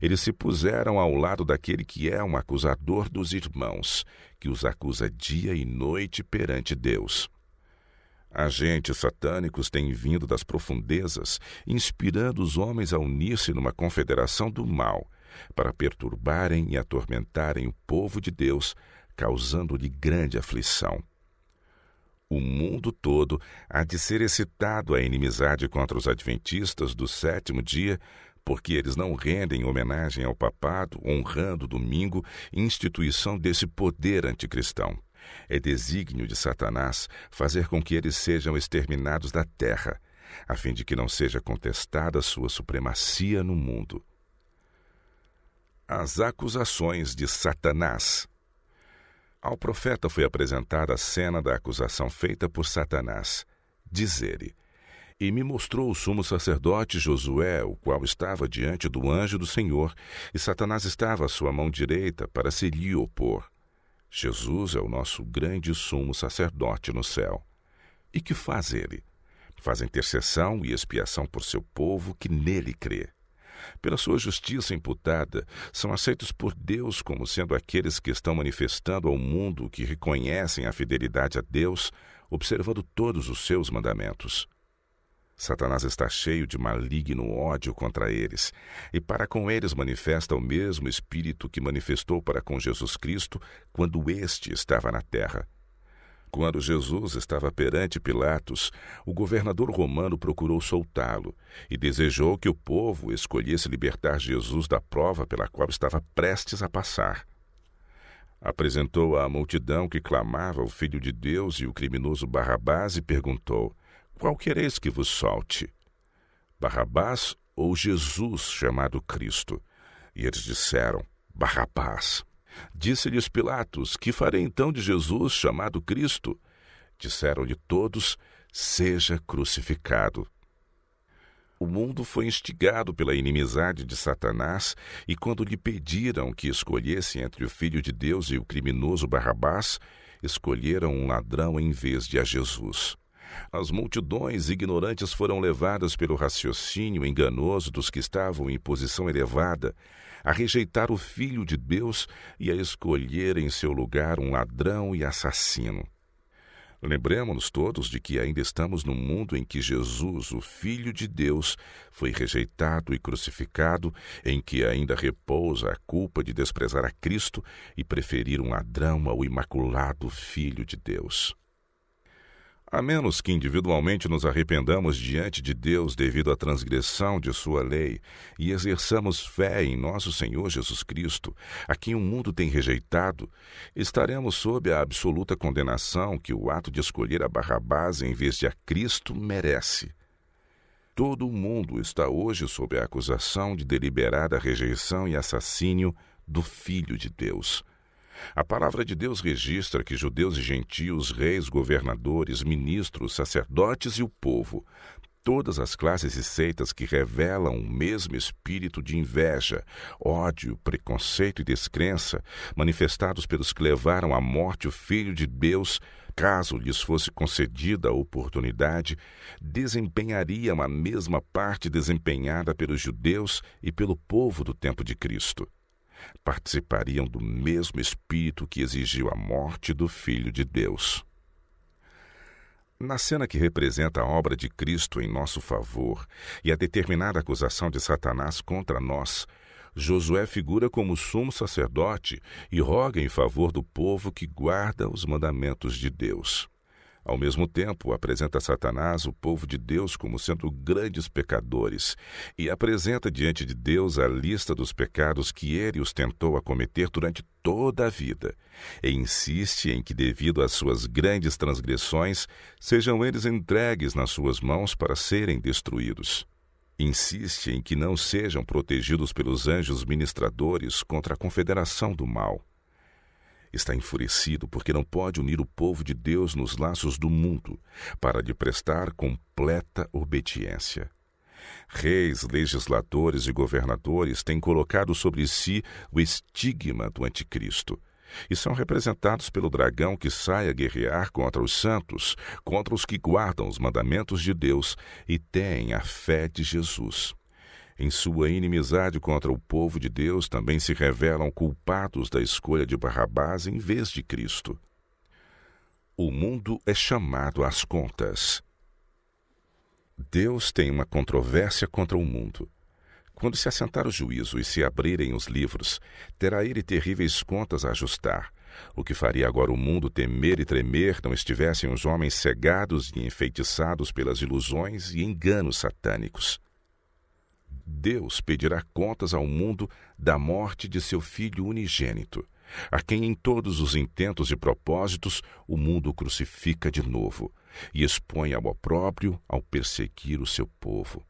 eles se puseram ao lado daquele que é um acusador dos irmãos, que os acusa dia e noite perante Deus. Agentes satânicos têm vindo das profundezas, inspirando os homens a unir-se numa confederação do mal, para perturbarem e atormentarem o povo de Deus, causando-lhe grande aflição. O mundo todo há de ser excitado à inimizade contra os adventistas do sétimo dia, porque eles não rendem homenagem ao papado, honrando o domingo, instituição desse poder anticristão. É desígnio de Satanás fazer com que eles sejam exterminados da terra, a fim de que não seja contestada sua supremacia no mundo. As acusações de Satanás. Ao profeta foi apresentada a cena da acusação feita por Satanás. Diz ele: E me mostrou o sumo sacerdote Josué, o qual estava diante do anjo do Senhor, e Satanás estava à sua mão direita para se lhe opor. Jesus é o nosso grande sumo sacerdote no céu. E que faz ele? Faz intercessão e expiação por seu povo que nele crê. Pela sua justiça imputada, são aceitos por Deus como sendo aqueles que estão manifestando ao mundo que reconhecem a fidelidade a Deus, observando todos os seus mandamentos. Satanás está cheio de maligno ódio contra eles, e para com eles manifesta o mesmo espírito que manifestou para com Jesus Cristo quando este estava na terra. Quando Jesus estava perante Pilatos, o governador romano procurou soltá-lo e desejou que o povo escolhesse libertar Jesus da prova pela qual estava prestes a passar. Apresentou à multidão que clamava o Filho de Deus e o criminoso Barrabás e perguntou: Qual quereis que vos solte? Barrabás ou Jesus chamado Cristo? E eles disseram: Barrabás. Disse-lhes Pilatos: Que farei então de Jesus chamado Cristo? Disseram-lhe todos: Seja crucificado. O mundo foi instigado pela inimizade de Satanás, e quando lhe pediram que escolhesse entre o Filho de Deus e o criminoso Barrabás, escolheram um ladrão em vez de a Jesus. As multidões ignorantes foram levadas pelo raciocínio enganoso dos que estavam em posição elevada a rejeitar o Filho de Deus e a escolher em seu lugar um ladrão e assassino. Lembremos-nos todos de que ainda estamos num mundo em que Jesus, o Filho de Deus, foi rejeitado e crucificado, em que ainda repousa a culpa de desprezar a Cristo e preferir um ladrão ao imaculado Filho de Deus. A menos que individualmente nos arrependamos diante de Deus devido à transgressão de sua lei e exerçamos fé em nosso Senhor Jesus Cristo, a quem o mundo tem rejeitado, estaremos sob a absoluta condenação que o ato de escolher a Barrabás em vez de a Cristo merece. Todo o mundo está hoje sob a acusação de deliberada rejeição e assassínio do Filho de Deus. A palavra de Deus registra que judeus e gentios, reis, governadores, ministros, sacerdotes e o povo, todas as classes e seitas que revelam o mesmo espírito de inveja, ódio, preconceito e descrença, manifestados pelos que levaram à morte o Filho de Deus, caso lhes fosse concedida a oportunidade, desempenhariam a mesma parte desempenhada pelos judeus e pelo povo do tempo de Cristo. Participariam do mesmo espírito que exigiu a morte do Filho de Deus. Na cena que representa a obra de Cristo em nosso favor e a determinada acusação de Satanás contra nós, Josué figura como sumo sacerdote e roga em favor do povo que guarda os mandamentos de Deus. Ao mesmo tempo, apresenta a Satanás o povo de Deus como sendo grandes pecadores e apresenta diante de Deus a lista dos pecados que ele os tentou a cometer durante toda a vida e insiste em que, devido às suas grandes transgressões, sejam eles entregues nas suas mãos para serem destruídos. Insiste em que não sejam protegidos pelos anjos ministradores contra a confederação do mal. Está enfurecido porque não pode unir o povo de Deus nos laços do mundo para lhe prestar completa obediência. Reis, legisladores e governadores têm colocado sobre si o estigma do anticristo e são representados pelo dragão que sai a guerrear contra os santos, contra os que guardam os mandamentos de Deus e têm a fé de Jesus. Em sua inimizade contra o povo de Deus, também se revelam culpados da escolha de Barrabás em vez de Cristo. O mundo é chamado às contas. Deus tem uma controvérsia contra o mundo. Quando se assentar o juízo e se abrirem os livros, terá ele terríveis contas a ajustar. O que faria agora o mundo temer e tremer não estivessem os homens cegados e enfeitiçados pelas ilusões e enganos satânicos. Deus pedirá contas ao mundo da morte de seu Filho unigênito, a quem em todos os intentos e propósitos o mundo crucifica de novo e expõe ao opróbrio ao perseguir o seu povo.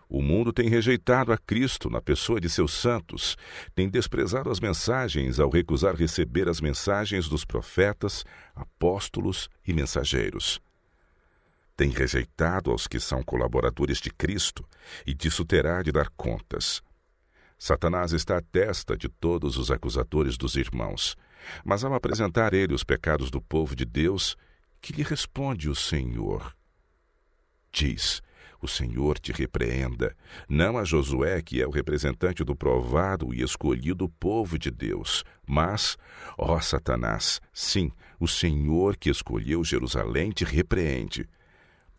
O mundo tem rejeitado a Cristo na pessoa de seus santos, tem desprezado as mensagens ao recusar receber as mensagens dos profetas, apóstolos e mensageiros. Tem rejeitado aos que são colaboradores de Cristo, e disso terá de dar contas. Satanás está à testa de todos os acusadores dos irmãos, mas ao apresentar ele os pecados do povo de Deus, que lhe responde o Senhor? Diz: o Senhor te repreenda, não a Josué, que é o representante do provado e escolhido povo de Deus, mas, ó Satanás, sim, o Senhor que escolheu Jerusalém te repreende.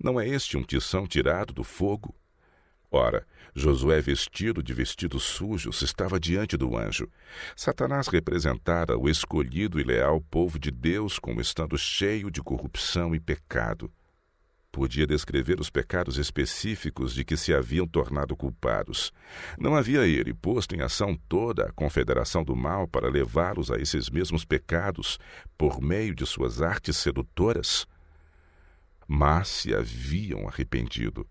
Não é este um tição tirado do fogo? Ora, Josué, vestido de vestidos sujos, estava diante do anjo. Satanás representara o escolhido e leal povo de Deus como estando cheio de corrupção e pecado. Podia descrever os pecados específicos de que se haviam tornado culpados. Não havia ele posto em ação toda a confederação do mal para levá-los a esses mesmos pecados por meio de suas artes sedutoras? Mas se haviam arrependido.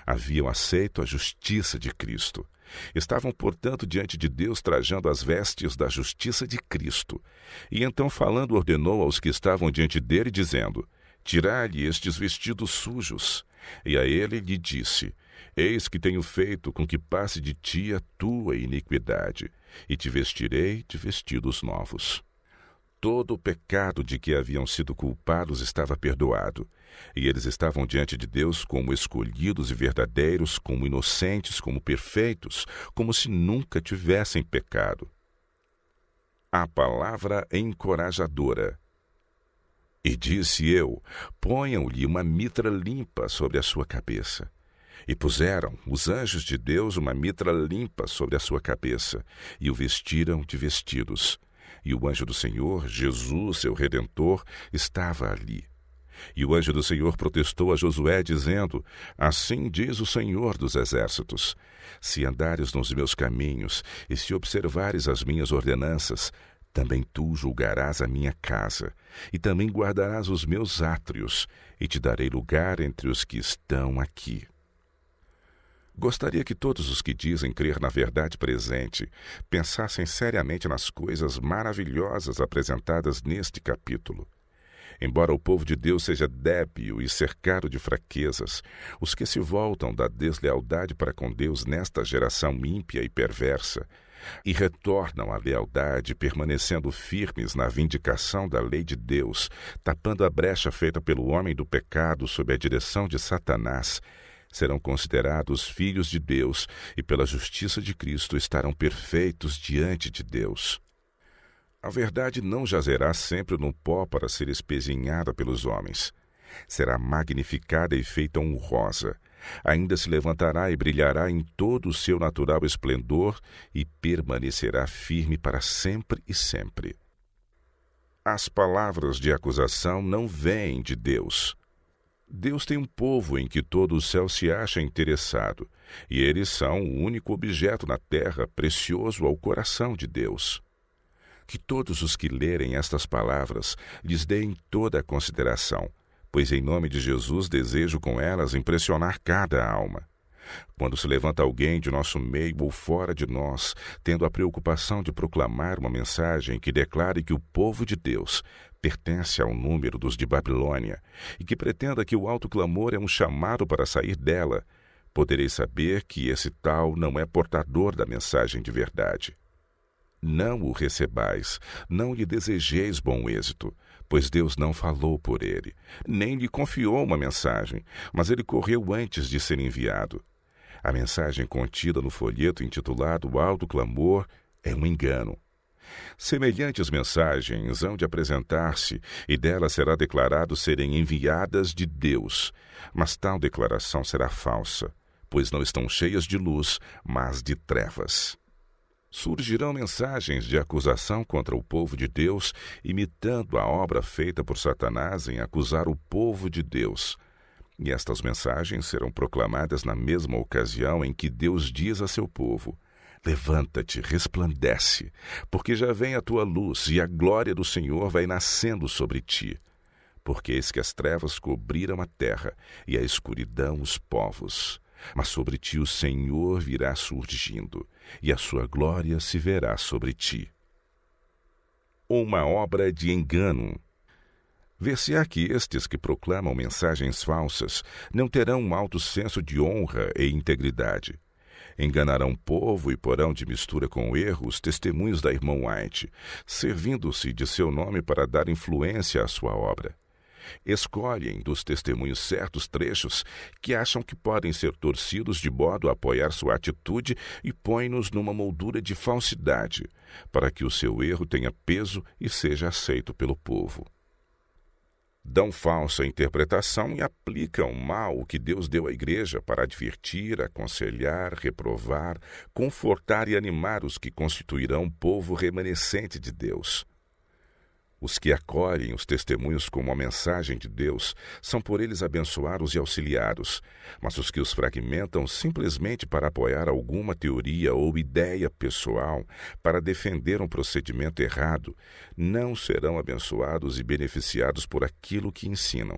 Haviam aceito a justiça de Cristo. Estavam, portanto, diante de Deus trajando as vestes da justiça de Cristo. E então, falando, ordenou aos que estavam diante dele, dizendo: tirai-lhe estes vestidos sujos. E a ele lhe disse: eis que tenho feito com que passe de ti a tua iniquidade, e te vestirei de vestidos novos. Todo o pecado de que haviam sido culpados estava perdoado, e eles estavam diante de Deus como escolhidos e verdadeiros, como inocentes, como perfeitos, como se nunca tivessem pecado. A palavra encorajadora. E disse eu: ponham-lhe uma mitra limpa sobre a sua cabeça. E puseram os anjos de Deus uma mitra limpa sobre a sua cabeça, e o vestiram de vestidos. E o anjo do Senhor, Jesus, seu Redentor, estava ali. E o anjo do Senhor protestou a Josué, dizendo: assim diz o Senhor dos Exércitos: se andares nos meus caminhos e se observares as minhas ordenanças, também tu julgarás a minha casa, e também guardarás os meus átrios, e te darei lugar entre os que estão aqui. Gostaria que todos os que dizem crer na verdade presente pensassem seriamente nas coisas maravilhosas apresentadas neste capítulo. Embora o povo de Deus seja débil e cercado de fraquezas, os que se voltam da deslealdade para com Deus nesta geração ímpia e perversa e retornam à lealdade, permanecendo firmes na vindicação da lei de Deus, tapando a brecha feita pelo homem do pecado sob a direção de Satanás, serão considerados filhos de Deus e pela justiça de Cristo estarão perfeitos diante de Deus. A verdade não jazerá sempre no pó para ser espezinhada pelos homens. Será magnificada e feita honrosa. Ainda se levantará e brilhará em todo o seu natural esplendor e permanecerá firme para sempre e sempre. As palavras de acusação não vêm de Deus. Deus tem um povo em que todo o céu se acha interessado, e eles são o único objeto na terra precioso ao coração de Deus. Que todos os que lerem estas palavras lhes deem toda a consideração, pois em nome de Jesus desejo com elas impressionar cada alma. Quando se levanta alguém de nosso meio ou fora de nós, tendo a preocupação de proclamar uma mensagem que declare que o povo de Deus pertence ao número dos de Babilônia e que pretenda que o alto clamor é um chamado para sair dela, podereis saber que esse tal não é portador da mensagem de verdade. Não o recebais, não lhe desejeis bom êxito, pois Deus não falou por ele, nem lhe confiou uma mensagem, mas ele correu antes de ser enviado. A mensagem contida no folheto intitulado Alto Clamor é um engano. Semelhantes mensagens hão de apresentar-se, e delas será declarado serem enviadas de Deus, mas tal declaração será falsa, pois não estão cheias de luz, mas de trevas. Surgirão mensagens de acusação contra o povo de Deus, imitando a obra feita por Satanás em acusar o povo de Deus. E estas mensagens serão proclamadas na mesma ocasião em que Deus diz a seu povo: levanta-te, resplandece, porque já vem a tua luz e a glória do Senhor vai nascendo sobre ti. Porque eis que as trevas cobriram a terra e a escuridão os povos. Mas sobre ti o Senhor virá surgindo, e a sua glória se verá sobre ti. Uma obra de engano. Ver-se-á que estes que proclamam mensagens falsas não terão um alto senso de honra e integridade. Enganarão o povo e porão de mistura com o erro os testemunhos da irmã White, servindo-se de seu nome para dar influência à sua obra. Escolhem dos testemunhos certos trechos que acham que podem ser torcidos de modo a apoiar sua atitude e põem-nos numa moldura de falsidade, para que o seu erro tenha peso e seja aceito pelo povo. Dão falsa interpretação e aplicam mal o que Deus deu à igreja para advertir, aconselhar, reprovar, confortar e animar os que constituirão o povo remanescente de Deus. Os que acolhem os testemunhos como a mensagem de Deus são por eles abençoados e auxiliados, mas os que os fragmentam simplesmente para apoiar alguma teoria ou ideia pessoal, para defender um procedimento errado, não serão abençoados e beneficiados por aquilo que ensinam.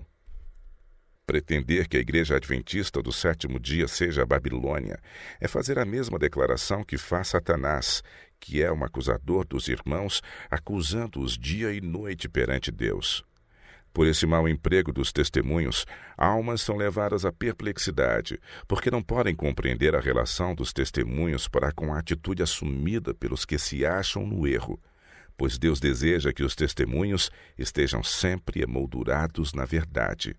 Pretender que a Igreja Adventista do Sétimo Dia seja a Babilônia é fazer a mesma declaração que faz Satanás, que é um acusador dos irmãos, acusando-os dia e noite perante Deus. Por esse mau emprego dos testemunhos, almas são levadas à perplexidade, porque não podem compreender a relação dos testemunhos para com a atitude assumida pelos que se acham no erro, pois Deus deseja que os testemunhos estejam sempre emoldurados na verdade.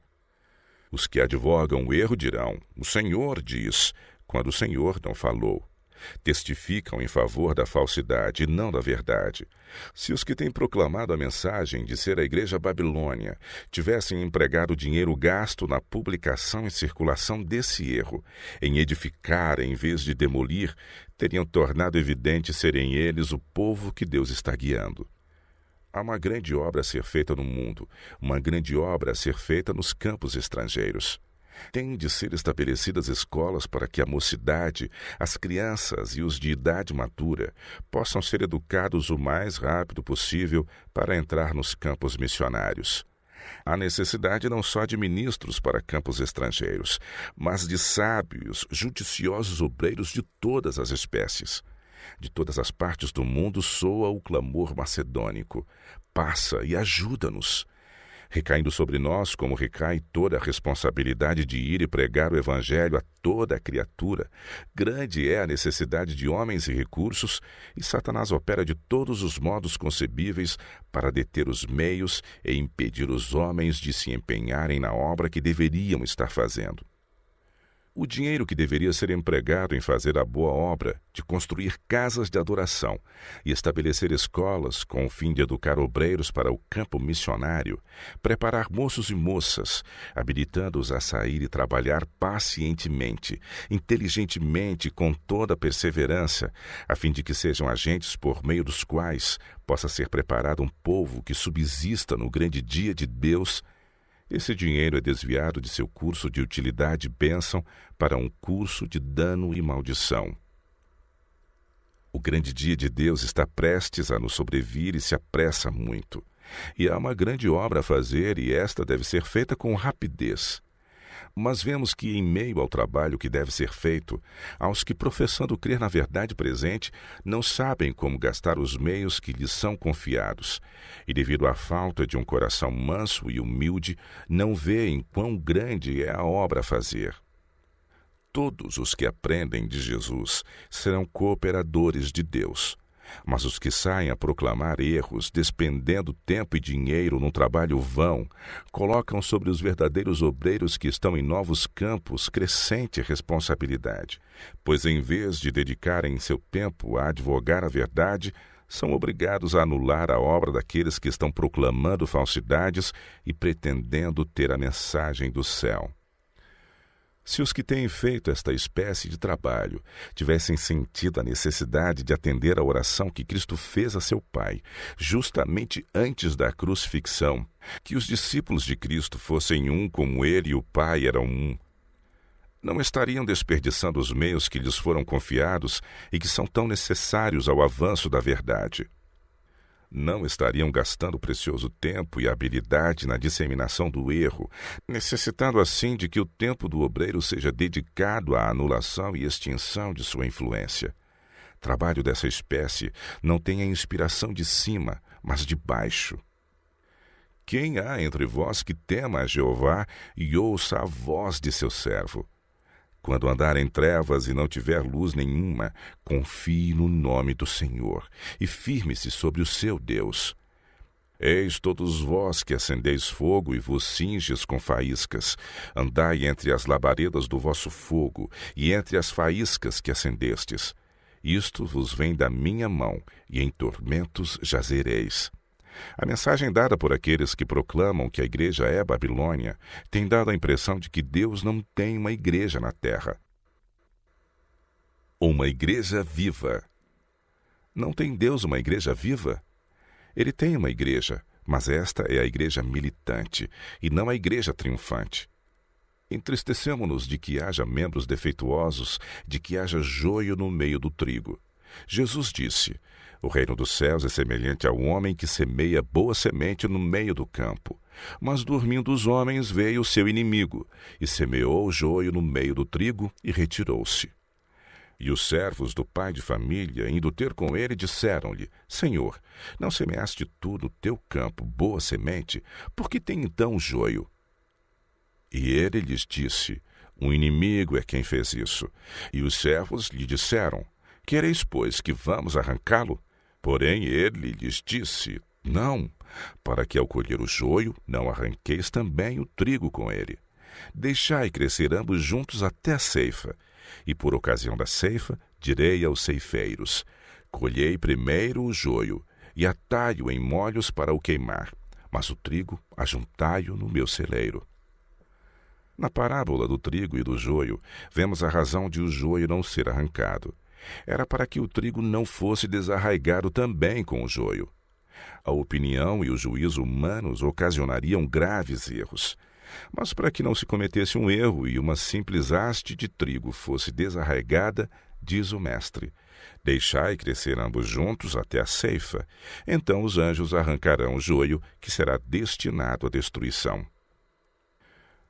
Os que advogam o erro dirão: o Senhor diz, quando o Senhor não falou. Testificam em favor da falsidade e não da verdade. Se os que têm proclamado a mensagem de ser a Igreja Babilônia tivessem empregado o dinheiro gasto na publicação e circulação desse erro, em edificar em vez de demolir, teriam tornado evidente serem eles o povo que Deus está guiando. Há uma grande obra a ser feita no mundo, uma grande obra a ser feita nos campos estrangeiros. Têm de ser estabelecidas escolas para que a mocidade, as crianças e os de idade madura possam ser educados o mais rápido possível para entrar nos campos missionários. Há necessidade não só de ministros para campos estrangeiros, mas de sábios, judiciosos obreiros de todas as espécies. De todas as partes do mundo soa o clamor macedônico: passa e ajuda-nos. Recaindo sobre nós, como recai toda a responsabilidade de ir e pregar o Evangelho a toda a criatura, grande é a necessidade de homens e recursos, e Satanás opera de todos os modos concebíveis para deter os meios e impedir os homens de se empenharem na obra que deveriam estar fazendo. O dinheiro que deveria ser empregado em fazer a boa obra de construir casas de adoração e estabelecer escolas com o fim de educar obreiros para o campo missionário, preparar moços e moças, habilitando-os a sair e trabalhar pacientemente, inteligentemente, com toda a perseverança, a fim de que sejam agentes por meio dos quais possa ser preparado um povo que subsista no grande dia de Deus. Esse dinheiro é desviado de seu curso de utilidade e bênção para um curso de dano e maldição. O grande dia de Deus está prestes a nos sobrevir e se apressa muito. E há uma grande obra a fazer, e esta deve ser feita com rapidez. Mas vemos que, em meio ao trabalho que deve ser feito, há os que, professando crer na verdade presente, não sabem como gastar os meios que lhes são confiados, e, devido à falta de um coração manso e humilde, não veem quão grande é a obra a fazer. Todos os que aprendem de Jesus serão cooperadores de Deus. Mas os que saem a proclamar erros, despendendo tempo e dinheiro num trabalho vão, colocam sobre os verdadeiros obreiros que estão em novos campos crescente responsabilidade, pois em vez de dedicarem seu tempo a advogar a verdade, são obrigados a anular a obra daqueles que estão proclamando falsidades e pretendendo ter a mensagem do céu. Se os que têm feito esta espécie de trabalho tivessem sentido a necessidade de atender à oração que Cristo fez a seu Pai, justamente antes da crucifixão, que os discípulos de Cristo fossem um como ele e o Pai eram um, não estariam desperdiçando os meios que lhes foram confiados e que são tão necessários ao avanço da verdade. Não estariam gastando precioso tempo e habilidade na disseminação do erro, necessitando assim de que o tempo do obreiro seja dedicado à anulação e extinção de sua influência. Trabalho dessa espécie não tem a inspiração de cima, mas de baixo. Quem há entre vós que tema a Jeová e ouça a voz de seu servo? Quando andar em trevas e não tiver luz nenhuma, confie no nome do Senhor e firme-se sobre o seu Deus. Eis todos vós que acendeis fogo e vos cinges com faíscas. Andai entre as labaredas do vosso fogo e entre as faíscas que acendestes. Isto vos vem da minha mão, e em tormentos jazereis. A mensagem dada por aqueles que proclamam que a igreja é Babilônia tem dado a impressão de que Deus não tem uma igreja na terra. Uma igreja viva. Não tem Deus uma igreja viva? Ele tem uma igreja, mas esta é a igreja militante e não a igreja triunfante. Entristecemo-nos de que haja membros defeituosos, de que haja joio no meio do trigo. Jesus disse: o reino dos céus é semelhante ao homem que semeia boa semente no meio do campo. Mas dormindo os homens veio o seu inimigo, e semeou o joio no meio do trigo e retirou-se. E os servos do pai de família, indo ter com ele, disseram-lhe: Senhor, não semeaste tu no teu campo boa semente? Por que tem então joio? E ele lhes disse: um inimigo é quem fez isso. E os servos lhe disseram: quereis, pois, que vamos arrancá-lo? Porém ele lhes disse: não, para que ao colher o joio não arranqueis também o trigo com ele. Deixai crescer ambos juntos até a ceifa. E por ocasião da ceifa, direi aos ceifeiros: colhei primeiro o joio, e atai-o em molhos para o queimar, mas o trigo ajuntai-o no meu celeiro. Na parábola do trigo e do joio, vemos a razão de o joio não ser arrancado. Era para que o trigo não fosse desarraigado também com o joio. A opinião e o juízo humanos ocasionariam graves erros. Mas para que não se cometesse um erro e uma simples haste de trigo fosse desarraigada, diz o mestre: deixai crescer ambos juntos até a ceifa. Então os anjos arrancarão o joio, que será destinado à destruição.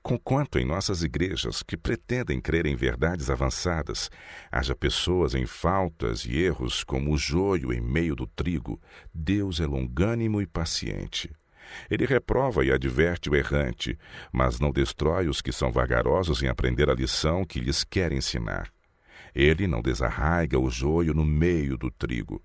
Conquanto em nossas igrejas, que pretendem crer em verdades avançadas, haja pessoas em faltas e erros como o joio em meio do trigo, Deus é longânimo e paciente. Ele reprova e adverte o errante, mas não destrói os que são vagarosos em aprender a lição que lhes quer ensinar. Ele não desarraiga o joio no meio do trigo.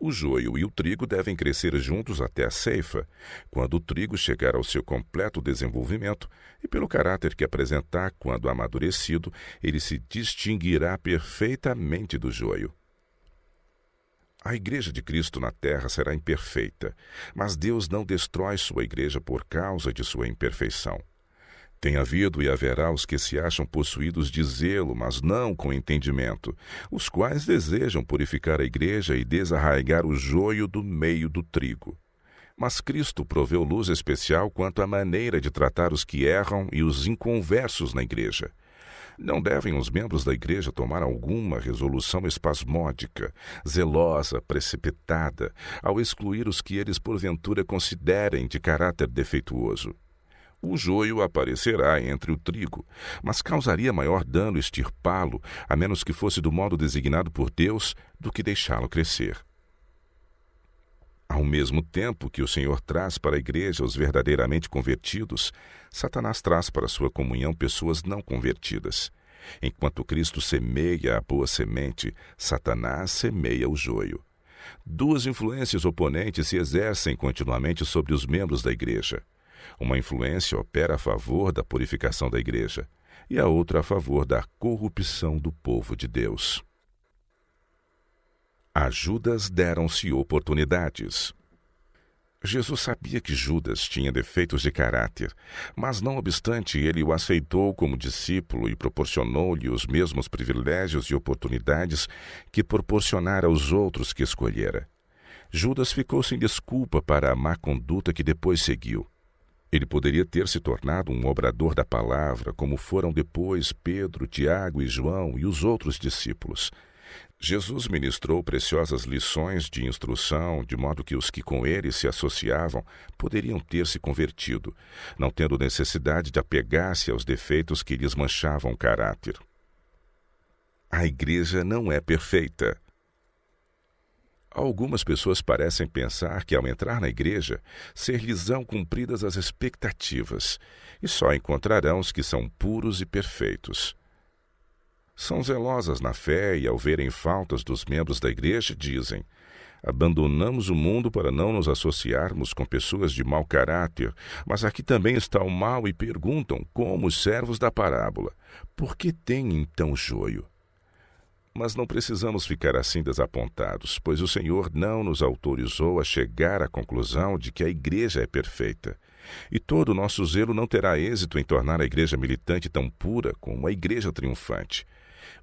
O joio e o trigo devem crescer juntos até a ceifa, quando o trigo chegar ao seu completo desenvolvimento, e pelo caráter que apresentar quando amadurecido, ele se distinguirá perfeitamente do joio. A Igreja de Cristo na Terra será imperfeita, mas Deus não destrói sua Igreja por causa de sua imperfeição. Tem havido e haverá os que se acham possuídos de zelo, mas não com entendimento, os quais desejam purificar a igreja e desarraigar o joio do meio do trigo. Mas Cristo proveu luz especial quanto à maneira de tratar os que erram e os inconversos na igreja. Não devem os membros da igreja tomar alguma resolução espasmódica, zelosa, precipitada, ao excluir os que eles porventura considerem de caráter defeituoso. O joio aparecerá entre o trigo, mas causaria maior dano extirpá-lo, a menos que fosse do modo designado por Deus, do que deixá-lo crescer. Ao mesmo tempo que o Senhor traz para a igreja os verdadeiramente convertidos, Satanás traz para sua comunhão pessoas não convertidas. Enquanto Cristo semeia a boa semente, Satanás semeia o joio. Duas influências oponentes se exercem continuamente sobre os membros da igreja. Uma influência opera a favor da purificação da igreja e a outra a favor da corrupção do povo de Deus. A Judas deram-se oportunidades. Jesus sabia que Judas tinha defeitos de caráter, mas não obstante ele o aceitou como discípulo e proporcionou-lhe os mesmos privilégios e oportunidades que proporcionara aos outros que escolhera. Judas ficou sem desculpa para a má conduta que depois seguiu. Ele poderia ter se tornado um obrador da palavra, como foram depois Pedro, Tiago e João e os outros discípulos. Jesus ministrou preciosas lições de instrução, de modo que os que com ele se associavam poderiam ter se convertido, não tendo necessidade de apegar-se aos defeitos que lhes manchavam o caráter. A igreja não é perfeita. Algumas pessoas parecem pensar que, ao entrar na igreja, ser-lhes-ão cumpridas as expectativas, e só encontrarão os que são puros e perfeitos. São zelosas na fé e, ao verem faltas dos membros da igreja, dizem: abandonamos o mundo para não nos associarmos com pessoas de mau caráter, mas aqui também está o mal, e perguntam, como os servos da parábola: por que tem então joio? Mas não precisamos ficar assim desapontados, pois o Senhor não nos autorizou a chegar à conclusão de que a igreja é perfeita. E todo o nosso zelo não terá êxito em tornar a igreja militante tão pura como a igreja triunfante.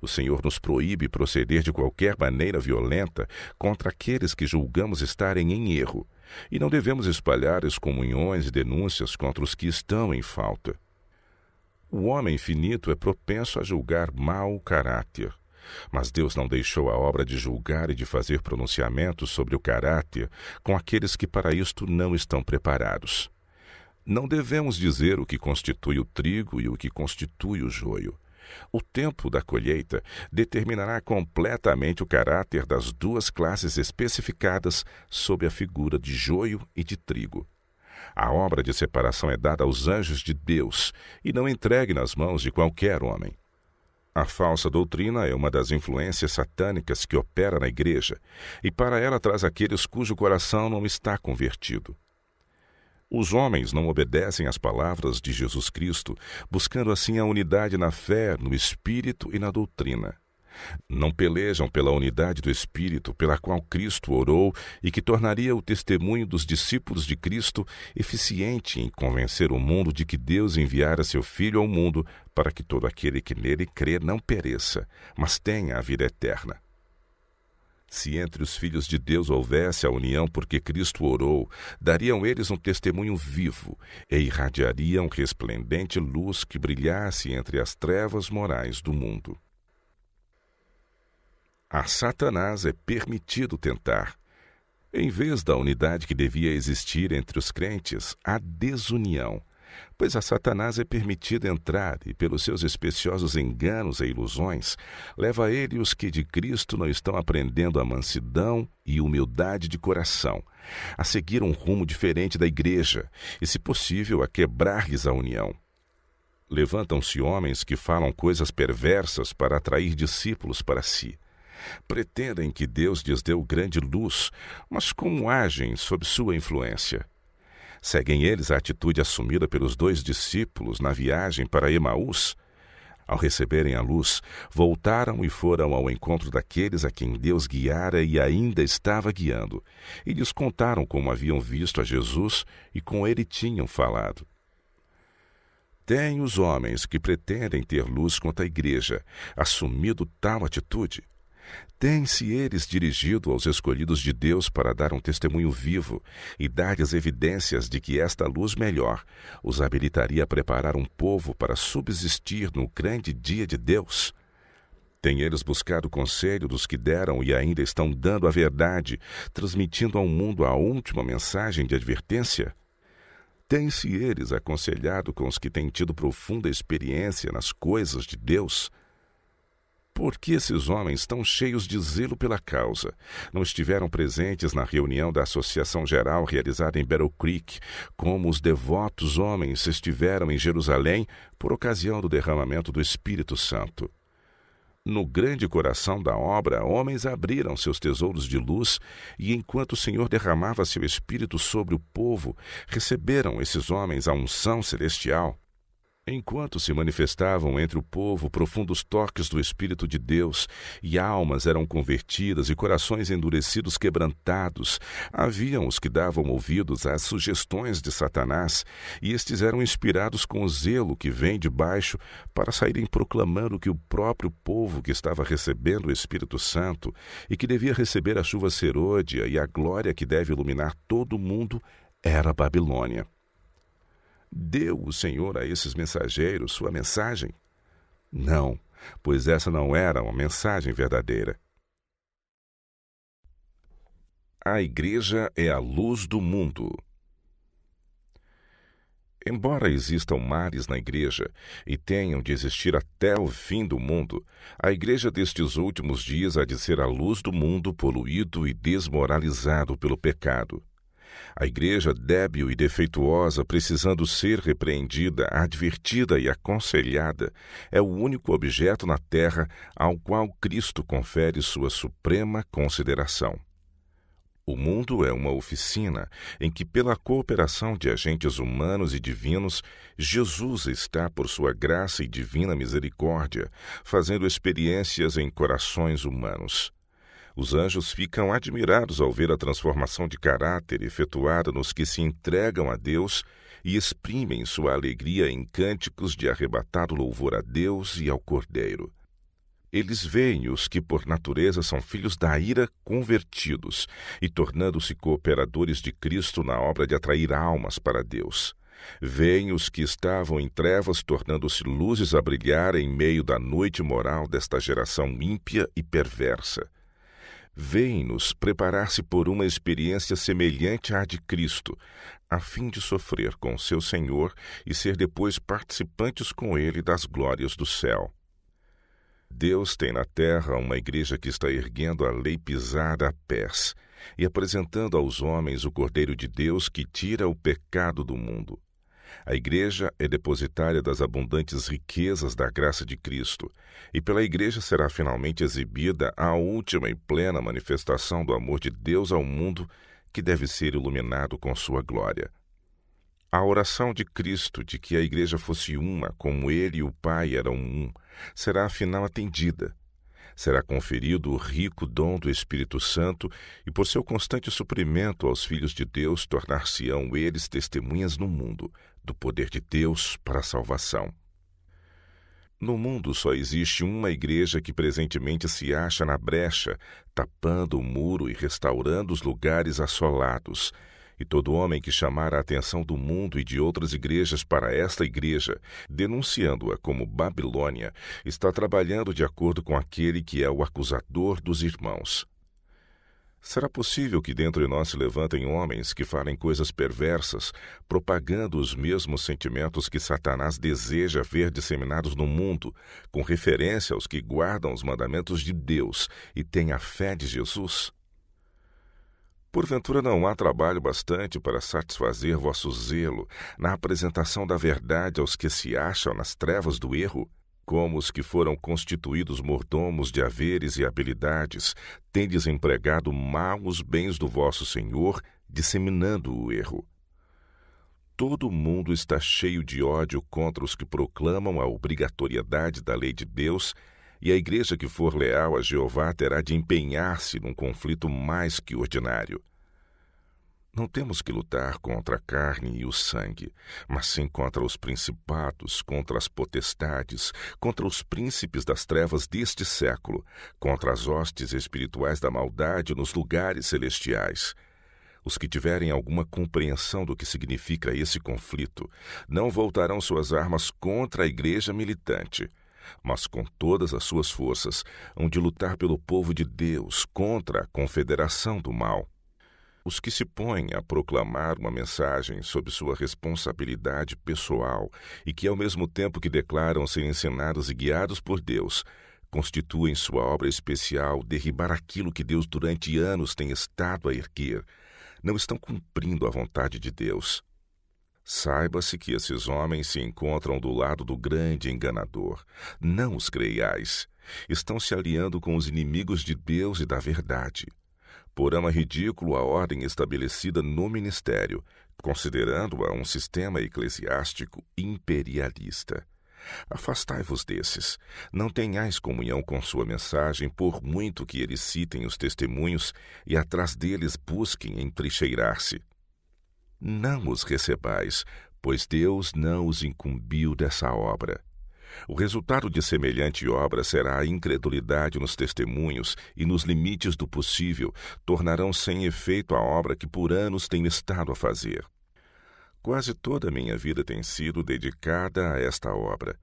O Senhor nos proíbe proceder de qualquer maneira violenta contra aqueles que julgamos estarem em erro, e não devemos espalhar excomunhões e denúncias contra os que estão em falta. O homem finito é propenso a julgar mau caráter. Mas Deus não deixou a obra de julgar e de fazer pronunciamentos sobre o caráter com aqueles que para isto não estão preparados. Não devemos dizer o que constitui o trigo e o que constitui o joio. O tempo da colheita determinará completamente o caráter das duas classes especificadas sob a figura de joio e de trigo. A obra de separação é dada aos anjos de Deus e não entregue nas mãos de qualquer homem. A falsa doutrina é uma das influências satânicas que opera na igreja, e para ela traz aqueles cujo coração não está convertido. Os homens não obedecem às palavras de Jesus Cristo, buscando assim a unidade na fé, no espírito e na doutrina. Não pelejam pela unidade do Espírito, pela qual Cristo orou e que tornaria o testemunho dos discípulos de Cristo eficiente em convencer o mundo de que Deus enviara seu Filho ao mundo para que todo aquele que nele crê não pereça, mas tenha a vida eterna. Se entre os filhos de Deus houvesse a união porque Cristo orou, dariam eles um testemunho vivo e irradiariam resplendente luz que brilhasse entre as trevas morais do mundo. A Satanás é permitido tentar. Em vez da unidade que devia existir entre os crentes, há desunião, pois a Satanás é permitido entrar e, pelos seus especiosos enganos e ilusões, leva ele os que de Cristo não estão aprendendo a mansidão e humildade de coração, a seguir um rumo diferente da igreja e, se possível, a quebrar-lhes a união. Levantam-se homens que falam coisas perversas para atrair discípulos para si. Pretendem que Deus lhes deu grande luz, mas como agem sob sua influência? Seguem eles a atitude assumida pelos 2 discípulos na viagem para Emaús? Ao receberem a luz, voltaram e foram ao encontro daqueles a quem Deus guiara e ainda estava guiando, e lhes contaram como haviam visto a Jesus e com ele tinham falado. Têm os homens que pretendem ter luz contra a igreja assumido tal atitude? Têm-se eles dirigido aos escolhidos de Deus para dar um testemunho vivo e dar-lhes evidências de que esta luz melhor os habilitaria a preparar um povo para subsistir no grande dia de Deus? Têm eles buscado o conselho dos que deram e ainda estão dando a verdade, transmitindo ao mundo a última mensagem de advertência? Têm-se eles aconselhado com os que têm tido profunda experiência nas coisas de Deus? Por que esses homens, tão cheios de zelo pela causa, não estiveram presentes na reunião da Associação Geral realizada em Battle Creek, como os devotos homens estiveram em Jerusalém por ocasião do derramamento do Espírito Santo? No grande coração da obra, homens abriram seus tesouros de luz e, enquanto o Senhor derramava seu Espírito sobre o povo, receberam esses homens a unção celestial. Enquanto se manifestavam entre o povo profundos toques do Espírito de Deus, e almas eram convertidas e corações endurecidos quebrantados, haviam os que davam ouvidos às sugestões de Satanás, e estes eram inspirados com o zelo que vem de baixo para saírem proclamando que o próprio povo que estava recebendo o Espírito Santo e que devia receber a chuva serôdia e a glória que deve iluminar todo o mundo era a Babilônia. Deu o Senhor a esses mensageiros sua mensagem? Não, pois essa não era uma mensagem verdadeira. A igreja é a luz do mundo. Embora existam males na igreja e tenham de existir até o fim do mundo, a igreja destes últimos dias há de ser a luz do mundo poluído e desmoralizado pelo pecado. A igreja débil e defeituosa, precisando ser repreendida, advertida e aconselhada, é o único objeto na terra ao qual Cristo confere sua suprema consideração. O mundo é uma oficina em que, pela cooperação de agentes humanos e divinos, Jesus está, por sua graça e divina misericórdia, fazendo experiências em corações humanos. Os anjos ficam admirados ao ver a transformação de caráter efetuada nos que se entregam a Deus e exprimem sua alegria em cânticos de arrebatado louvor a Deus e ao Cordeiro. Eles veem os que por natureza são filhos da ira convertidos e tornando-se cooperadores de Cristo na obra de atrair almas para Deus. Veem os que estavam em trevas tornando-se luzes a brilhar em meio da noite moral desta geração ímpia e perversa. Veem-nos preparar-se por uma experiência semelhante à de Cristo, a fim de sofrer com seu Senhor e ser depois participantes com ele das glórias do céu. Deus tem na terra uma igreja que está erguendo a lei pisada a pés e apresentando aos homens o Cordeiro de Deus que tira o pecado do mundo. A igreja é depositária das abundantes riquezas da graça de Cristo, e pela igreja será finalmente exibida a última e plena manifestação do amor de Deus ao mundo, que deve ser iluminado com sua glória. A oração de Cristo de que a igreja fosse uma, como ele e o Pai eram um, será afinal atendida. Será conferido o rico dom do Espírito Santo e, por seu constante suprimento aos filhos de Deus, tornar-se-ão eles testemunhas no mundo do poder de Deus para a salvação. No mundo só existe uma igreja que presentemente se acha na brecha, tapando o muro e restaurando os lugares assolados. E todo homem que chamar a atenção do mundo e de outras igrejas para esta igreja, denunciando-a como Babilônia, está trabalhando de acordo com aquele que é o acusador dos irmãos. Será possível que dentro de nós se levantem homens que falem coisas perversas, propagando os mesmos sentimentos que Satanás deseja ver disseminados no mundo, com referência aos que guardam os mandamentos de Deus e têm a fé de Jesus? Porventura não há trabalho bastante para satisfazer vosso zelo na apresentação da verdade aos que se acham nas trevas do erro? Como os que foram constituídos mordomos de haveres e habilidades, tendes empregado mal os bens do vosso Senhor, disseminando o erro. Todo o mundo está cheio de ódio contra os que proclamam a obrigatoriedade da lei de Deus, e a igreja que for leal a Jeová terá de empenhar-se num conflito mais que ordinário. Não temos que lutar contra a carne e o sangue, mas sim contra os principados, contra as potestades, contra os príncipes das trevas deste século, contra as hostes espirituais da maldade nos lugares celestiais. Os que tiverem alguma compreensão do que significa esse conflito, não voltarão suas armas contra a igreja militante, mas com todas as suas forças hão de lutar pelo povo de Deus contra a confederação do mal. Os que se põem a proclamar uma mensagem sob sua responsabilidade pessoal e que, ao mesmo tempo que declaram ser ensinados e guiados por Deus, constituem sua obra especial derribar aquilo que Deus durante anos tem estado a erguer, não estão cumprindo a vontade de Deus. Saiba-se que esses homens se encontram do lado do grande enganador. Não os creiais. Estão se aliando com os inimigos de Deus e da verdade. Porão a ridículo a ordem estabelecida no ministério, considerando-a um sistema eclesiástico imperialista. Afastai-vos desses. Não tenhais comunhão com sua mensagem, por muito que eles citem os testemunhos e atrás deles busquem entrincheirar-se. Não os recebais, pois Deus não os incumbiu dessa obra. O resultado de semelhante obra será a incredulidade nos testemunhos e, nos limites do possível, tornarão sem efeito a obra que por anos tenho estado a fazer. Quase toda a minha vida tem sido dedicada a esta obra,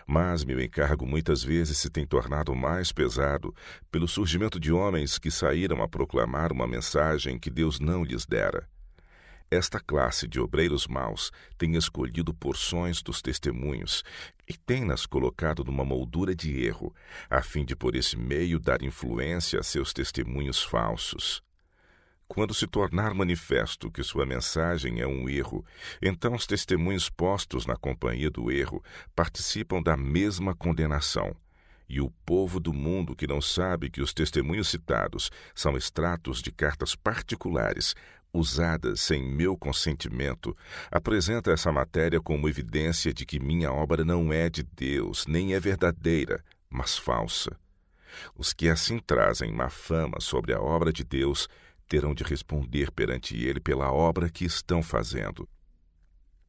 mas meu encargo muitas vezes se tem tornado mais pesado pelo surgimento de homens que saíram a proclamar uma mensagem que Deus não lhes dera. Esta classe de obreiros maus tem escolhido porções dos testemunhos e tem-nas colocado numa moldura de erro, a fim de por esse meio dar influência a seus testemunhos falsos. Quando se tornar manifesto que sua mensagem é um erro, então os testemunhos postos na companhia do erro participam da mesma condenação. E o povo do mundo que não sabe que os testemunhos citados são extratos de cartas particulares, usadas sem meu consentimento, apresenta essa matéria como evidência de que minha obra não é de Deus, nem é verdadeira, mas falsa. Os que assim trazem má fama sobre a obra de Deus terão de responder perante ele pela obra que estão fazendo.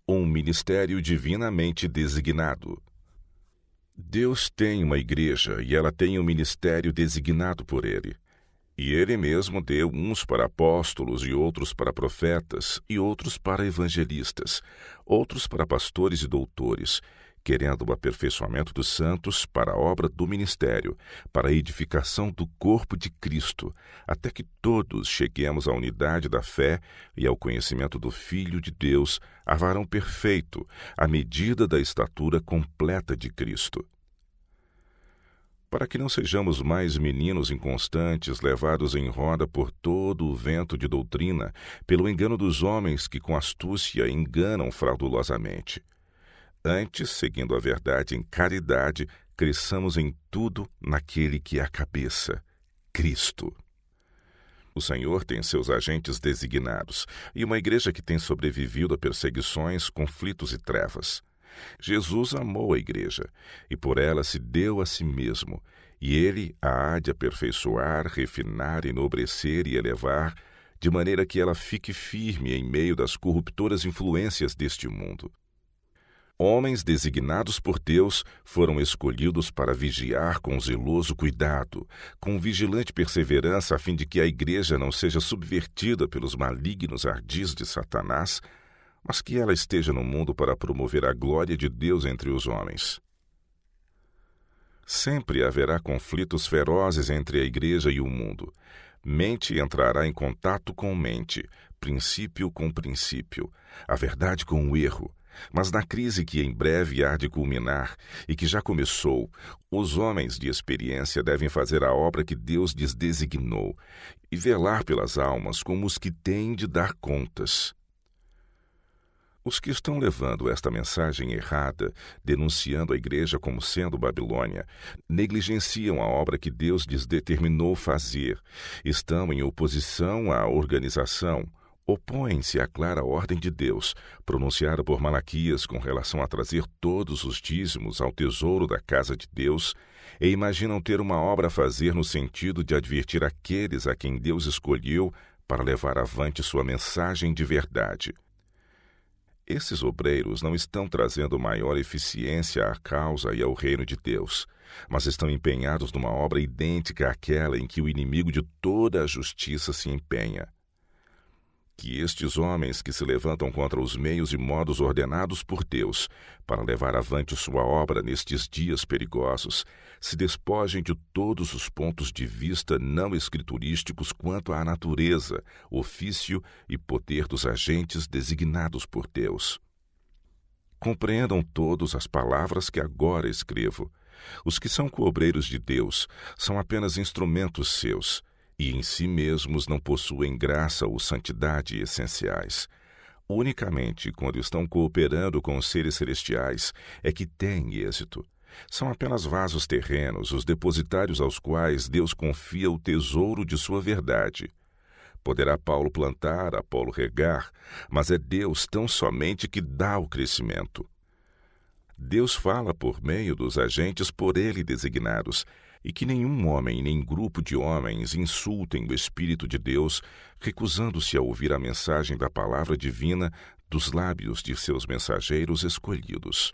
Um ministério divinamente designado. Deus tem uma igreja e ela tem um ministério designado por ele. E ele mesmo deu uns para apóstolos e outros para profetas e outros para evangelistas, outros para pastores e doutores, querendo o aperfeiçoamento dos santos para a obra do ministério, para a edificação do corpo de Cristo, até que todos cheguemos à unidade da fé e ao conhecimento do Filho de Deus, a varão perfeito, à medida da estatura completa de Cristo. Para que não sejamos mais meninos inconstantes, levados em roda por todo o vento de doutrina, pelo engano dos homens que com astúcia enganam fraudulosamente. Antes, seguindo a verdade em caridade, cresçamos em tudo naquele que é a cabeça, Cristo. O Senhor tem seus agentes designados, e uma igreja que tem sobrevivido a perseguições, conflitos e trevas. Jesus amou a igreja, e por ela se deu a si mesmo, e ele a há de aperfeiçoar, refinar, enobrecer e elevar, de maneira que ela fique firme em meio das corruptoras influências deste mundo. Homens designados por Deus foram escolhidos para vigiar com zeloso cuidado, com vigilante perseverança, a fim de que a igreja não seja subvertida pelos malignos ardis de Satanás, mas que ela esteja no mundo para promover a glória de Deus entre os homens. Sempre haverá conflitos ferozes entre a igreja e o mundo. Mente entrará em contato com mente, princípio com princípio, a verdade com o erro. Mas na crise que em breve há de culminar e que já começou, os homens de experiência devem fazer a obra que Deus lhes designou e velar pelas almas como os que têm de dar contas. Os que estão levando esta mensagem errada, denunciando a igreja como sendo Babilônia, negligenciam a obra que Deus lhes determinou fazer, estão em oposição à organização, opõem-se à clara ordem de Deus, pronunciada por Malaquias com relação a trazer todos os dízimos ao tesouro da casa de Deus, e imaginam ter uma obra a fazer no sentido de advertir aqueles a quem Deus escolheu para levar avante sua mensagem de verdade. Esses obreiros não estão trazendo maior eficiência à causa e ao reino de Deus, mas estão empenhados numa obra idêntica àquela em que o inimigo de toda a justiça se empenha. Que estes homens que se levantam contra os meios e modos ordenados por Deus para levar avante sua obra nestes dias perigosos se despojem de todos os pontos de vista não escriturísticos quanto à natureza, ofício e poder dos agentes designados por Deus. Compreendam todos as palavras que agora escrevo. Os que são coobreiros de Deus são apenas instrumentos seus, e em si mesmos não possuem graça ou santidade essenciais. Unicamente quando estão cooperando com os seres celestiais é que têm êxito. São apenas vasos terrenos, os depositários aos quais Deus confia o tesouro de sua verdade. Poderá Paulo plantar, Apolo regar, mas é Deus tão somente que dá o crescimento. Deus fala por meio dos agentes por ele designados, e que nenhum homem nem grupo de homens insultem o Espírito de Deus, recusando-se a ouvir a mensagem da palavra divina dos lábios de seus mensageiros escolhidos.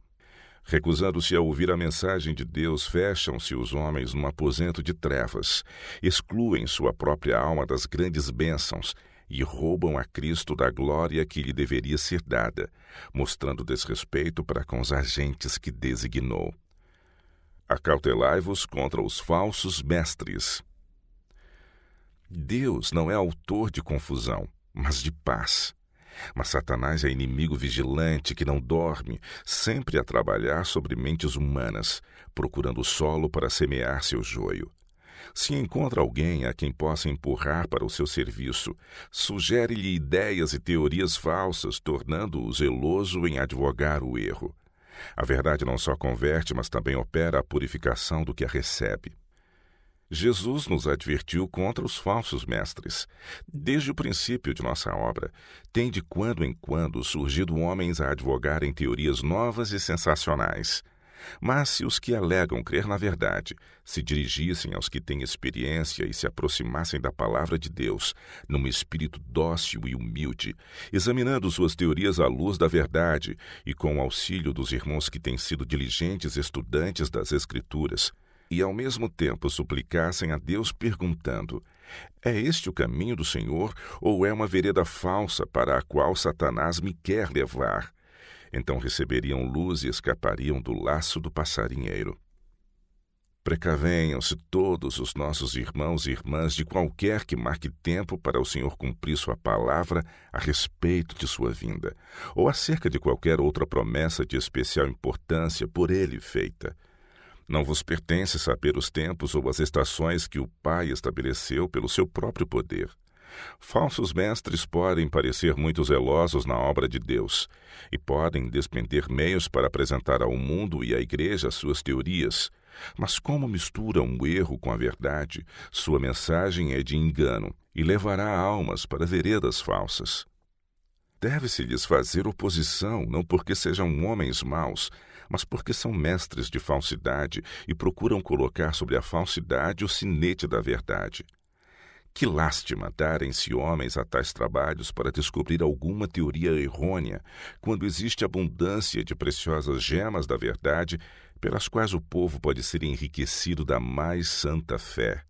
Recusando-se a ouvir a mensagem de Deus, fecham-se os homens num aposento de trevas, excluem sua própria alma das grandes bênçãos e roubam a Cristo da glória que lhe deveria ser dada, mostrando desrespeito para com os agentes que designou. Acautelai-vos contra os falsos mestres. Deus não é autor de confusão, mas de paz. Mas Satanás é inimigo vigilante que não dorme, sempre a trabalhar sobre mentes humanas, procurando solo para semear seu joio. Se encontra alguém a quem possa empurrar para o seu serviço, sugere-lhe ideias e teorias falsas, tornando-o zeloso em advogar o erro. A verdade não só converte, mas também opera a purificação do que a recebe. Jesus nos advertiu contra os falsos mestres. Desde o princípio de nossa obra, tem de quando em quando surgido homens a advogarem teorias novas e sensacionais. Mas se os que alegam crer na verdade se dirigissem aos que têm experiência e se aproximassem da palavra de Deus, num espírito dócil e humilde, examinando suas teorias à luz da verdade e com o auxílio dos irmãos que têm sido diligentes estudantes das Escrituras, e ao mesmo tempo suplicassem a Deus perguntando: é este o caminho do Senhor ou é uma vereda falsa para a qual Satanás me quer levar? Então receberiam luz e escapariam do laço do passarinheiro. Precavenham-se todos os nossos irmãos e irmãs de qualquer que marque tempo para o Senhor cumprir sua palavra a respeito de sua vinda, ou acerca de qualquer outra promessa de especial importância por ele feita. Não vos pertence saber os tempos ou as estações que o Pai estabeleceu pelo seu próprio poder. Falsos mestres podem parecer muito zelosos na obra de Deus e podem despender meios para apresentar ao mundo e à igreja suas teorias, mas como misturam o erro com a verdade, sua mensagem é de engano e levará almas para veredas falsas. Deve-se-lhes fazer oposição, não porque sejam homens maus, mas porque são mestres de falsidade e procuram colocar sobre a falsidade o sinete da verdade. Que lástima darem-se homens a tais trabalhos para descobrir alguma teoria errônea, quando existe abundância de preciosas gemas da verdade, pelas quais o povo pode ser enriquecido da mais santa fé.